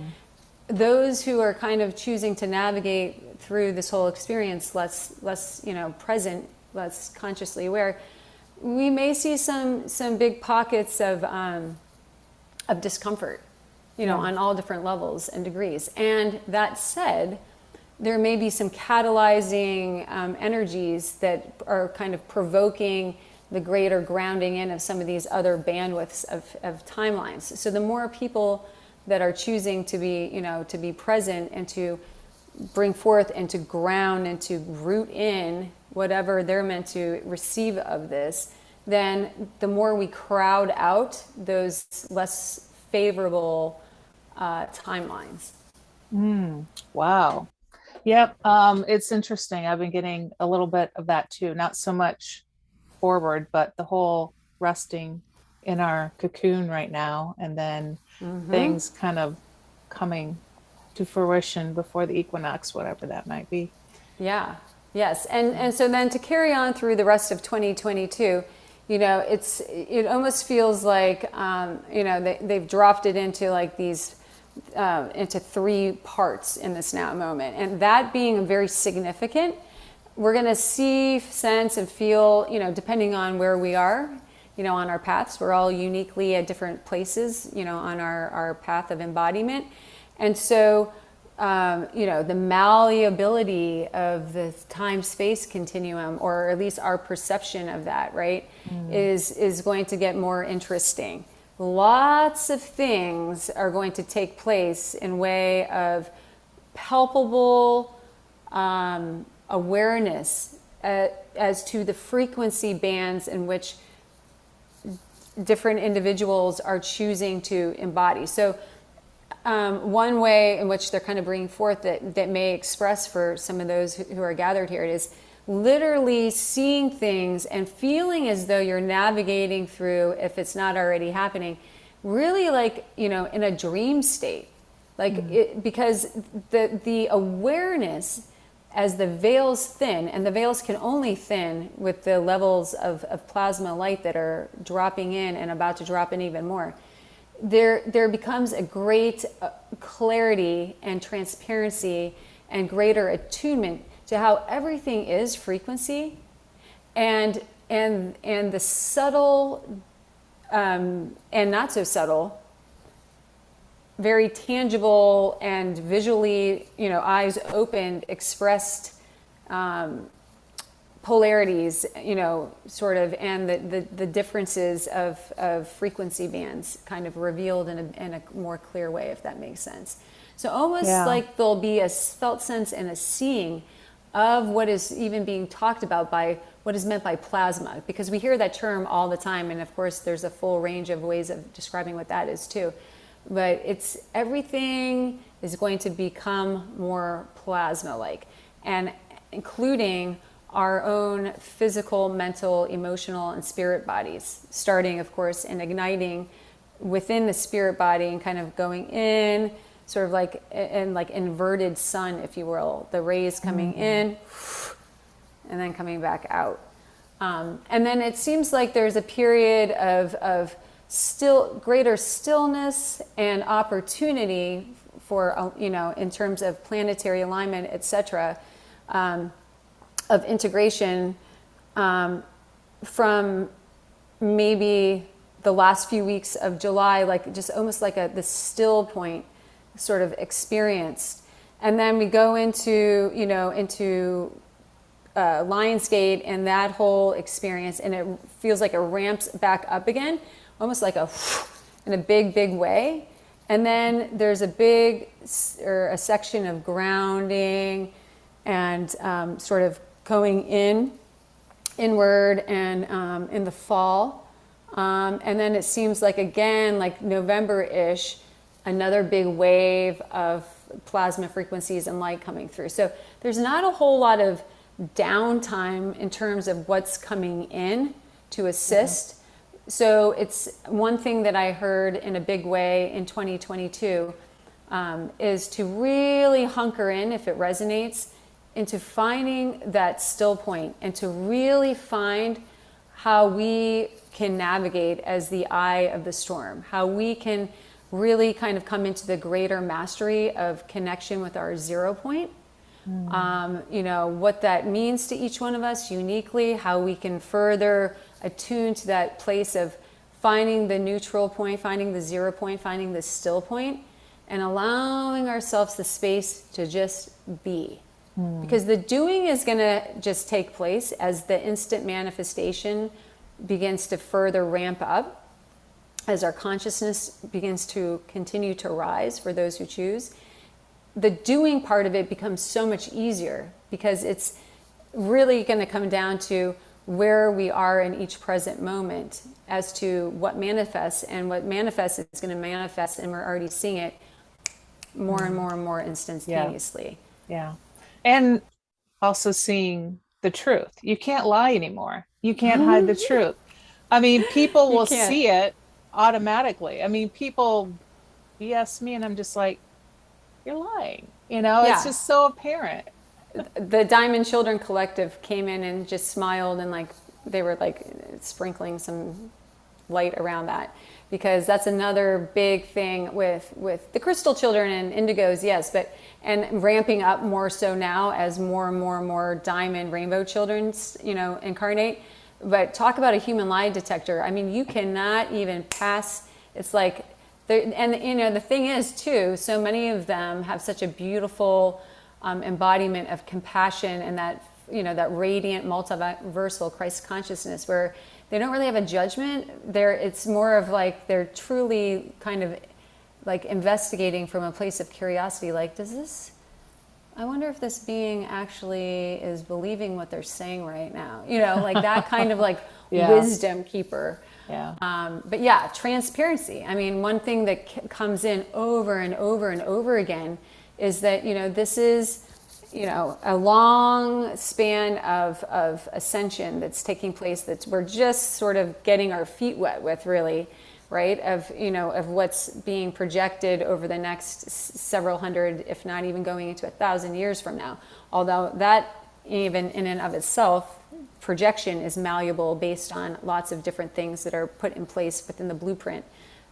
those who are kind of choosing to navigate through this whole experience less present, less consciously aware, we may see some big pockets of discomfort, on all different levels and degrees. And that said, there may be some catalyzing energies that are kind of provoking the greater grounding in of some of these other bandwidths of timelines. So the more people that are choosing to be present and to bring forth and to ground and to root in whatever they're meant to receive of this, then the more we crowd out those less favorable timelines. Wow. Yep. It's interesting. I've been getting a little bit of that too. Not so much forward, but the whole resting in our cocoon right now, and then things kind of coming to fruition before the equinox, whatever that might be. Yeah. Yes. And so then to carry on through the rest of 2022, it almost feels like, they've dropped it into like these, into three parts in this now moment. And that being very significant, we're going to see, sense, and feel, depending on where we are, on our paths. We're all uniquely at different places, on our path of embodiment. And so, the malleability of the time-space continuum, or at least our perception of that, right, is going to get more interesting. Lots of things are going to take place in way of palpable awareness as to the frequency bands in which different individuals are choosing to embody. So one way in which they're kind of bringing forth that may express for some of those who are gathered here is literally seeing things and feeling as though you're navigating through, if it's not already happening, really like, you know, in a dream state. Like because the awareness, as the veils thin, and the veils can only thin with the levels of plasma light that are dropping in and about to drop in even more, there becomes a great clarity and transparency and greater attunement to how everything is frequency, and the subtle and not so subtle, very tangible and visually, you know, eyes opened, expressed polarities, you know, sort of, and the differences of frequency bands kind of revealed in a more clear way, if that makes sense. So almost like there'll be a felt sense and a seeing of what is even being talked about by what is meant by plasma, because we hear that term all the time, and of course there's a full range of ways of describing what that is too. But it's everything is going to become more plasma-like, and including our own physical, mental, emotional, and spirit bodies, starting, of course, and igniting within the spirit body and kind of going in, sort of like in like inverted sun, if you will, the rays coming in and then coming back out. And then it seems like there's a period of still greater stillness and opportunity for, you know, in terms of planetary alignment, etc., of integration from maybe the last few weeks of July, like just almost like the still point sort of experienced. And then we go into, you know, into Lionsgate and that whole experience, and it feels like it ramps back up again, almost like in a big way. And then there's a section of grounding and sort of going inward and in the fall. And then it seems like, again, like November-ish, another big wave of plasma frequencies and light coming through. So there's not a whole lot of downtime in terms of what's coming in to assist. So it's one thing that I heard in a big way in 2022 is to really hunker in, if it resonates, into finding that still point, and to really find how we can navigate as the eye of the storm, how we can really kind of come into the greater mastery of connection with our 0 point. You know, what that means to each one of us uniquely, how we can further attune to that place of finding the neutral point, finding the 0 point, finding the still point, and allowing ourselves the space to just be. Because the doing is going to just take place as the instant manifestation begins to further ramp up, as our consciousness begins to continue to rise for those who choose. The doing part of it becomes so much easier, because it's really going to come down to where we are in each present moment as to what manifests, and what manifests is going to manifest, and we're already seeing it more and more and more instantaneously. Yeah. And also seeing the truth. You can't lie anymore. You can't hide the truth. I mean, people will see it automatically. I mean, people BS me and I'm just like, you're lying. You know, it's just so apparent. The Diamond Children Collective came in and just smiled, and like they were like sprinkling some light around that, because that's another big thing with the crystal children and indigos, yes, but and ramping up more so now as more and more diamond rainbow children, you know, incarnate. But talk about a human lie detector. I mean, you cannot even pass. It's like, and you know, the thing is too, so many of them have such a beautiful embodiment of compassion, and that, you know, that radiant multiversal Christ consciousness, where they don't really have a judgment. It's more of like they're truly kind of like investigating from a place of curiosity. Like, I wonder if this being actually is believing what they're saying right now. You know, like that kind of like wisdom keeper. Yeah. But yeah, transparency. I mean, one thing that comes in over and over and over again is that, you know, this is, you know, a long span of ascension that's taking place, that we're just sort of getting our feet wet with, really. right? Of, of what's being projected over the next several hundred, if not even going into 1,000 years from now. Although that, even in and of itself, projection is malleable based on lots of different things that are put in place within the blueprint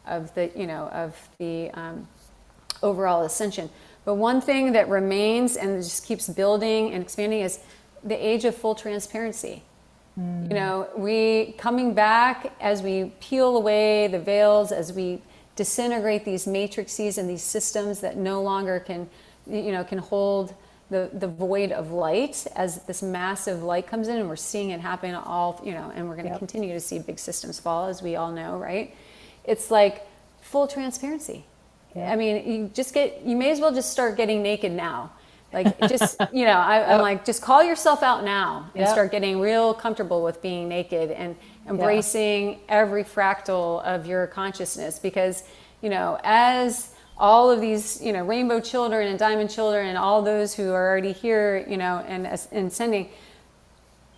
of the, overall ascension. But one thing that remains and just keeps building and expanding is the age of full transparency. We coming back as we peel away the veils, as we disintegrate these matrices and these systems that no longer can hold the void of light, as this massive light comes in, and we're seeing it happen all, and we're going to continue to see big systems fall, as we all know, right? It's like full transparency. I mean, you may as well just start getting naked now. Like, just, I'm like, just call yourself out now and start getting real comfortable with being naked and embracing every fractal of your consciousness. Because, as all of these, rainbow children and diamond children and all those who are already here, and ascending,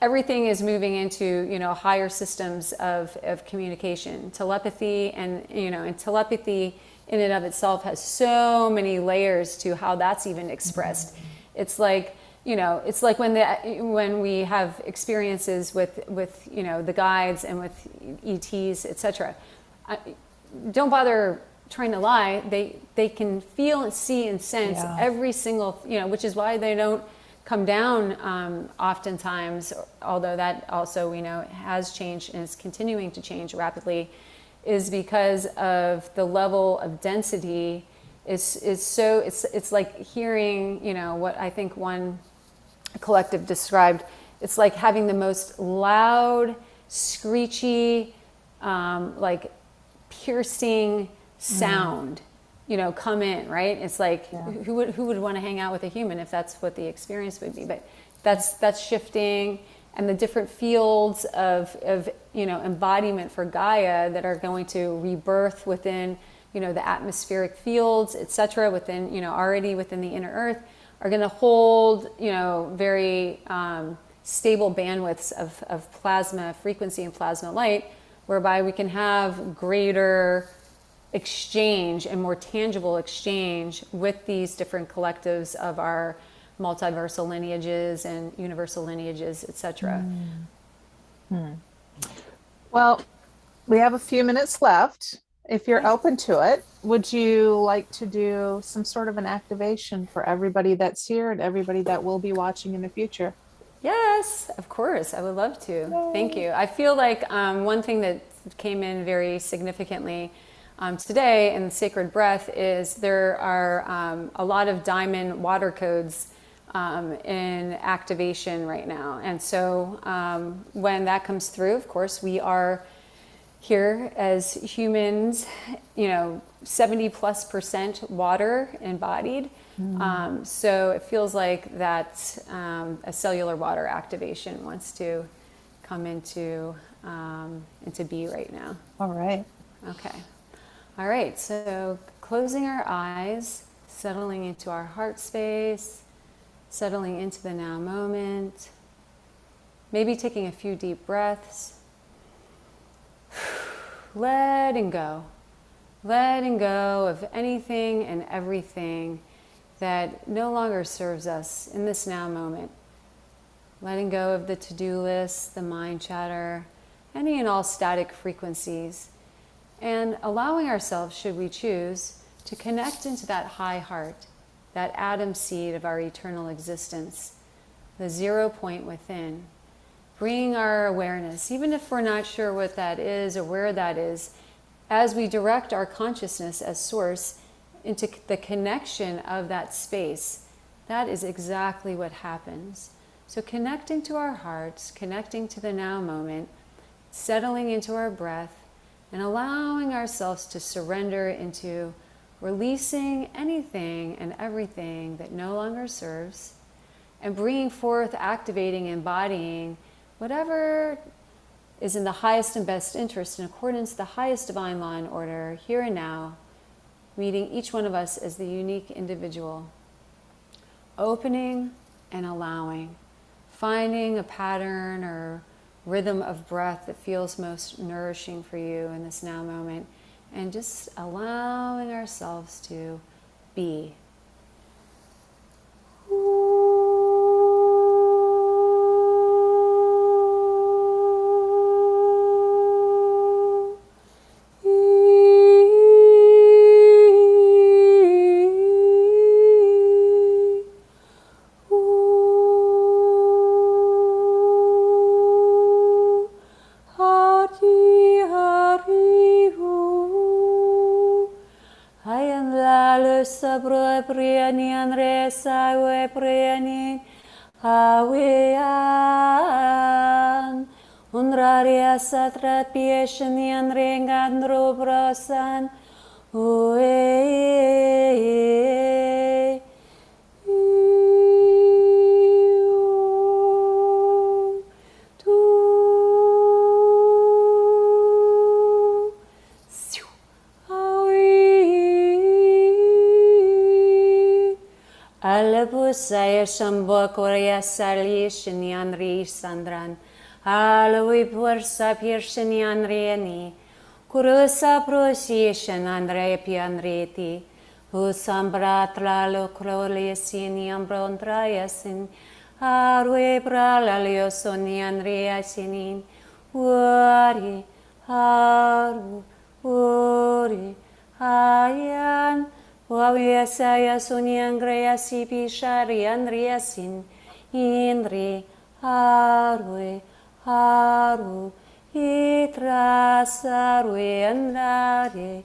everything is moving into, higher systems of communication, telepathy, and telepathy in and of itself has so many layers to how that's even expressed. It's like, it's like when we have experiences with the guides and with ETs, etc. Don't bother trying to lie. They can feel and see and sense every single, which is why they don't come down oftentimes, although that also we know has changed and is continuing to change rapidly, is because of the level of density is so, it's like hearing, what I think one collective described, it's like having the most loud, screechy, like piercing sound, come in, right? It's like, who would want to hang out with a human if that's what the experience would be? But that's shifting. And the different fields of embodiment for Gaia that are going to rebirth within, the atmospheric fields, etc., within, already within the inner earth, are going to hold, very stable bandwidths of plasma frequency and plasma light, whereby we can have greater exchange and more tangible exchange with these different collectives of our multiversal lineages and universal lineages, etc. Well, we have a few minutes left. If you're open to it, would you like to do some sort of an activation for everybody that's here and everybody that will be watching in the future? Yes, of course. I would love to. Yay. Thank you. I feel like one thing that came in very significantly today in Sacred Breath is there are a lot of diamond water codes in activation right now. And so when that comes through, of course, we are here as humans, 70+% water embodied. So it feels like that a cellular water activation wants to come into be right now. All right. Okay. All right. So closing our eyes, settling into our heart space, settling into the now moment, maybe taking a few deep breaths, letting go of anything and everything that no longer serves us in this now moment, letting go of the to-do list, the mind chatter, any and all static frequencies, and allowing ourselves, should we choose, to connect into that high heart, that atom seed of our eternal existence, the 0 point within, bringing our awareness, even if we're not sure what that is or where that is, as we direct our consciousness as source into the connection of that space. That is exactly what happens. So connecting to our hearts, connecting to the now moment, settling into our breath, and allowing ourselves to surrender into releasing anything and everything that no longer serves, and bringing forth, activating, embodying whatever is in the highest and best interest in accordance to the highest divine law and order here and now, meeting each one of us as the unique individual, opening and allowing, finding a pattern or rhythm of breath that feels most nourishing for you in this now moment, and just allowing ourselves to be. Satrat pieshanian rengandro brosan ue tu awi alabusaya shambho korea sali shinian ri sandran Alui pursa pirshanian reni, kurusa prosishan andre pianreti, usambra lo crolesini ambrondrayasin, arwe bralaliosonian reasinin, wari, haru, uri, ayan, waviasaya sunian greasi pisharian reasin, indri, arwe, Haru itrasaru andare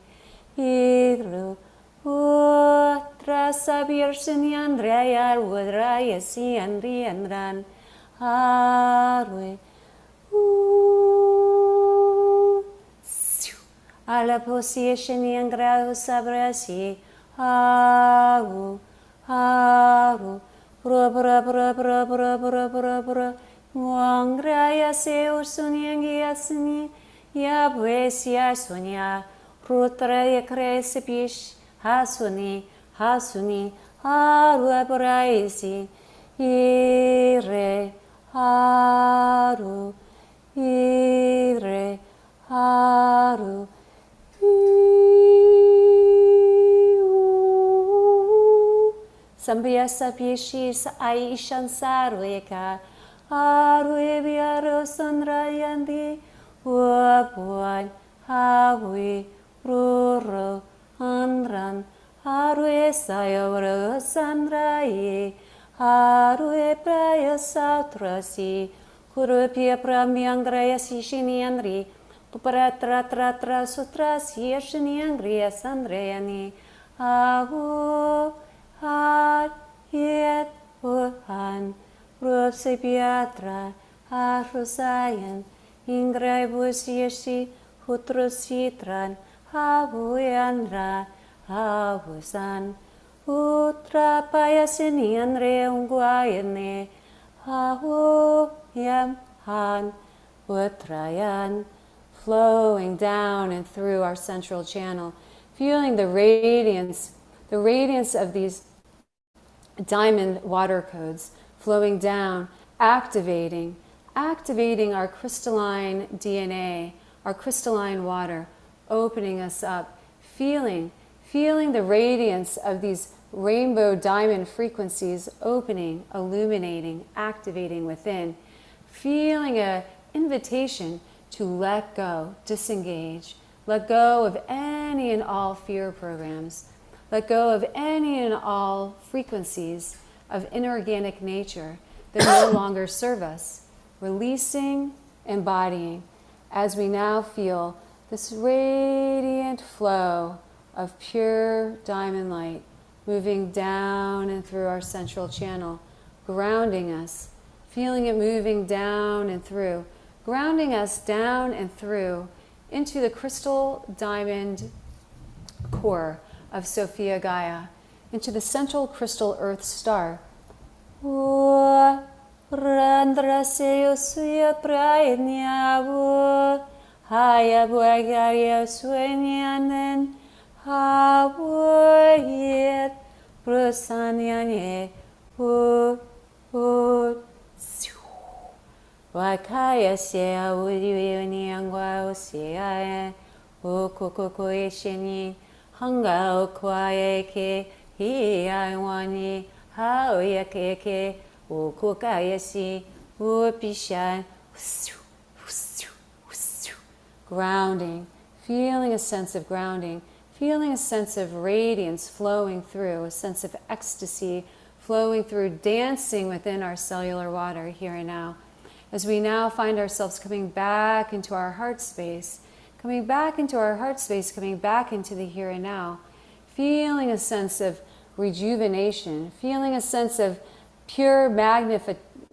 idru utrasabirshini andrea udraya si andri andran haru alla position angrau sabrasi haru haru bra Wangraya seu sunyang suni ya buesia sunya rutra ya kresipish hasuni hasuni haru abraisi ire haru Sambiasa pishis aishan sarveka Arwe biaro sandrayandi wabuan hawi ruro andran arwe sayawra sandraye arwe praya sautrasi kurupia pramyangraya sishiniandri puparatra sutrasi yashiniangriya sandrayani ahu hat yet uhan Rupse piatra, arhusayan, ingrebus yeshi, hutrusitran, havuyanra, havusan, utra payasinian reungguayane, havuyam han, utrayan, flowing down and through our central channel, feeling the radiance of these diamond water codes, flowing down, activating our crystalline DNA, our crystalline water, opening us up, feeling the radiance of these rainbow diamond frequencies opening, illuminating, activating within, feeling an invitation to let go, disengage, let go of any and all fear programs, let go of any and all frequencies of inorganic nature that no longer serve us, releasing, embodying, as we now feel this radiant flow of pure diamond light moving down and through our central channel, grounding us, feeling it moving down and through, grounding us down and through into the crystal diamond core of Sophia Gaia, into the central crystal earth star. Randraseo suya praenyavu haya buagaria suenyanen hawoyet prasanyane wakaya sea udiyaniangwa osea 오코코코이시니 한가오코아에케 히아이와니 하오야케케 오코카야시 우피샨 grounding, feeling a sense of grounding, feeling a sense of radiance flowing through, a sense of ecstasy flowing through, dancing within our cellular water here and now. As we now find ourselves coming back into our heart space, coming back into our heart space, coming back into the here and now, feeling a sense of rejuvenation, feeling a sense of pure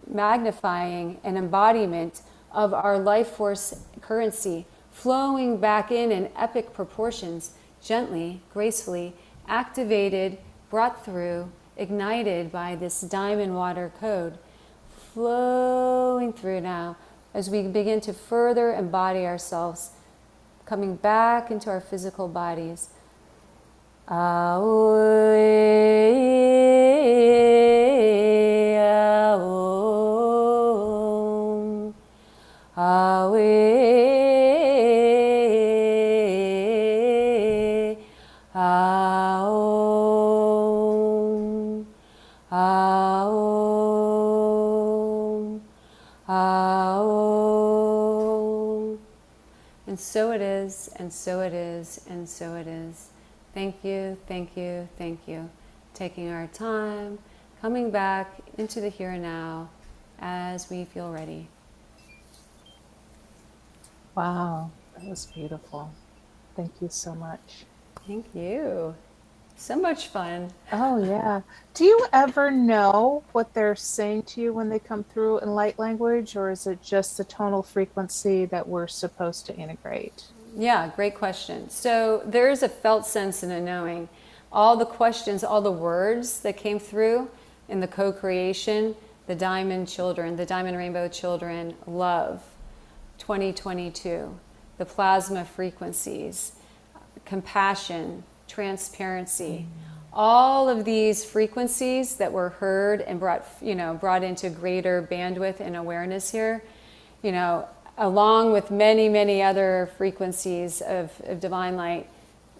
magnifying and embodiment of our life force currency, flowing back in epic proportions, gently, gracefully, activated, brought through, ignited by this diamond water code, flowing through now as we begin to further embody ourselves, coming back into our physical bodies. And so it is, and so it is, and so it is. Thank you, thank you, thank you. Taking our time, coming back into the here and now as we feel ready. Wow, that was beautiful. Thank you so much. Thank you. So much fun. Oh, yeah. Do you ever know what they're saying to you when they come through in light language, or is it just the tonal frequency that we're supposed to integrate? Yeah, great question. So there's a felt sense and a knowing. All the questions, all the words that came through in the co-creation, the diamond children, the diamond rainbow children, love, 2022, the plasma frequencies, compassion, transparency, all of these frequencies that were heard and brought into greater bandwidth and awareness here, along with many, many other frequencies of divine light,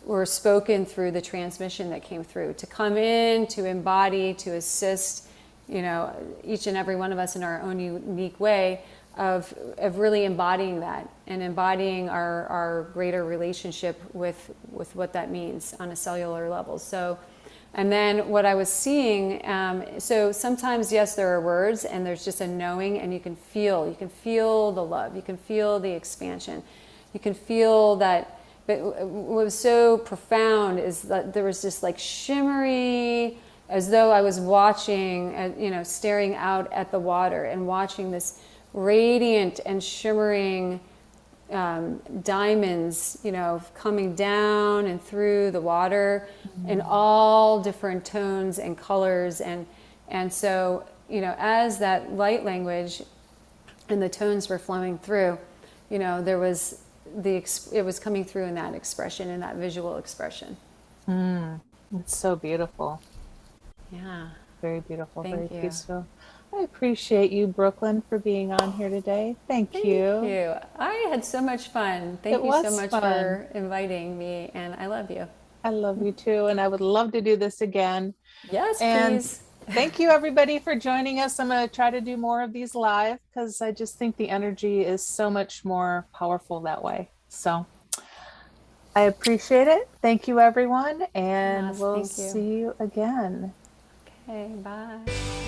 were spoken through the transmission that came through to come in, to embody, to assist, each and every one of us in our own unique way of really embodying that and embodying our greater relationship with what that means on a cellular level. So, and then what I was seeing, so sometimes, yes, there are words and there's just a knowing, and you can feel the love, you can feel the expansion, you can feel that. But what was so profound is that there was just like shimmery, as though I was watching, staring out at the water and watching this radiant and shimmering diamonds, coming down and through the water in all different tones and colors. And so, as that light language and the tones were flowing through, there was it was coming through in that expression, in that visual expression. It's so beautiful. Yeah. Very beautiful. Thank very you. peaceful. I appreciate you, Brooklyn, for being on here today. Thank you. Thank you. I had so much fun. Thank you so much for inviting me, and I love you. I love you too, and I would love to do this again. Yes, And please. thank you, everybody, for joining us. I'm going to try to do more of these live because I just think the energy is so much more powerful that way. So I appreciate it. Thank you, everyone, and Yes, we'll thank you. see you again. Okay, bye.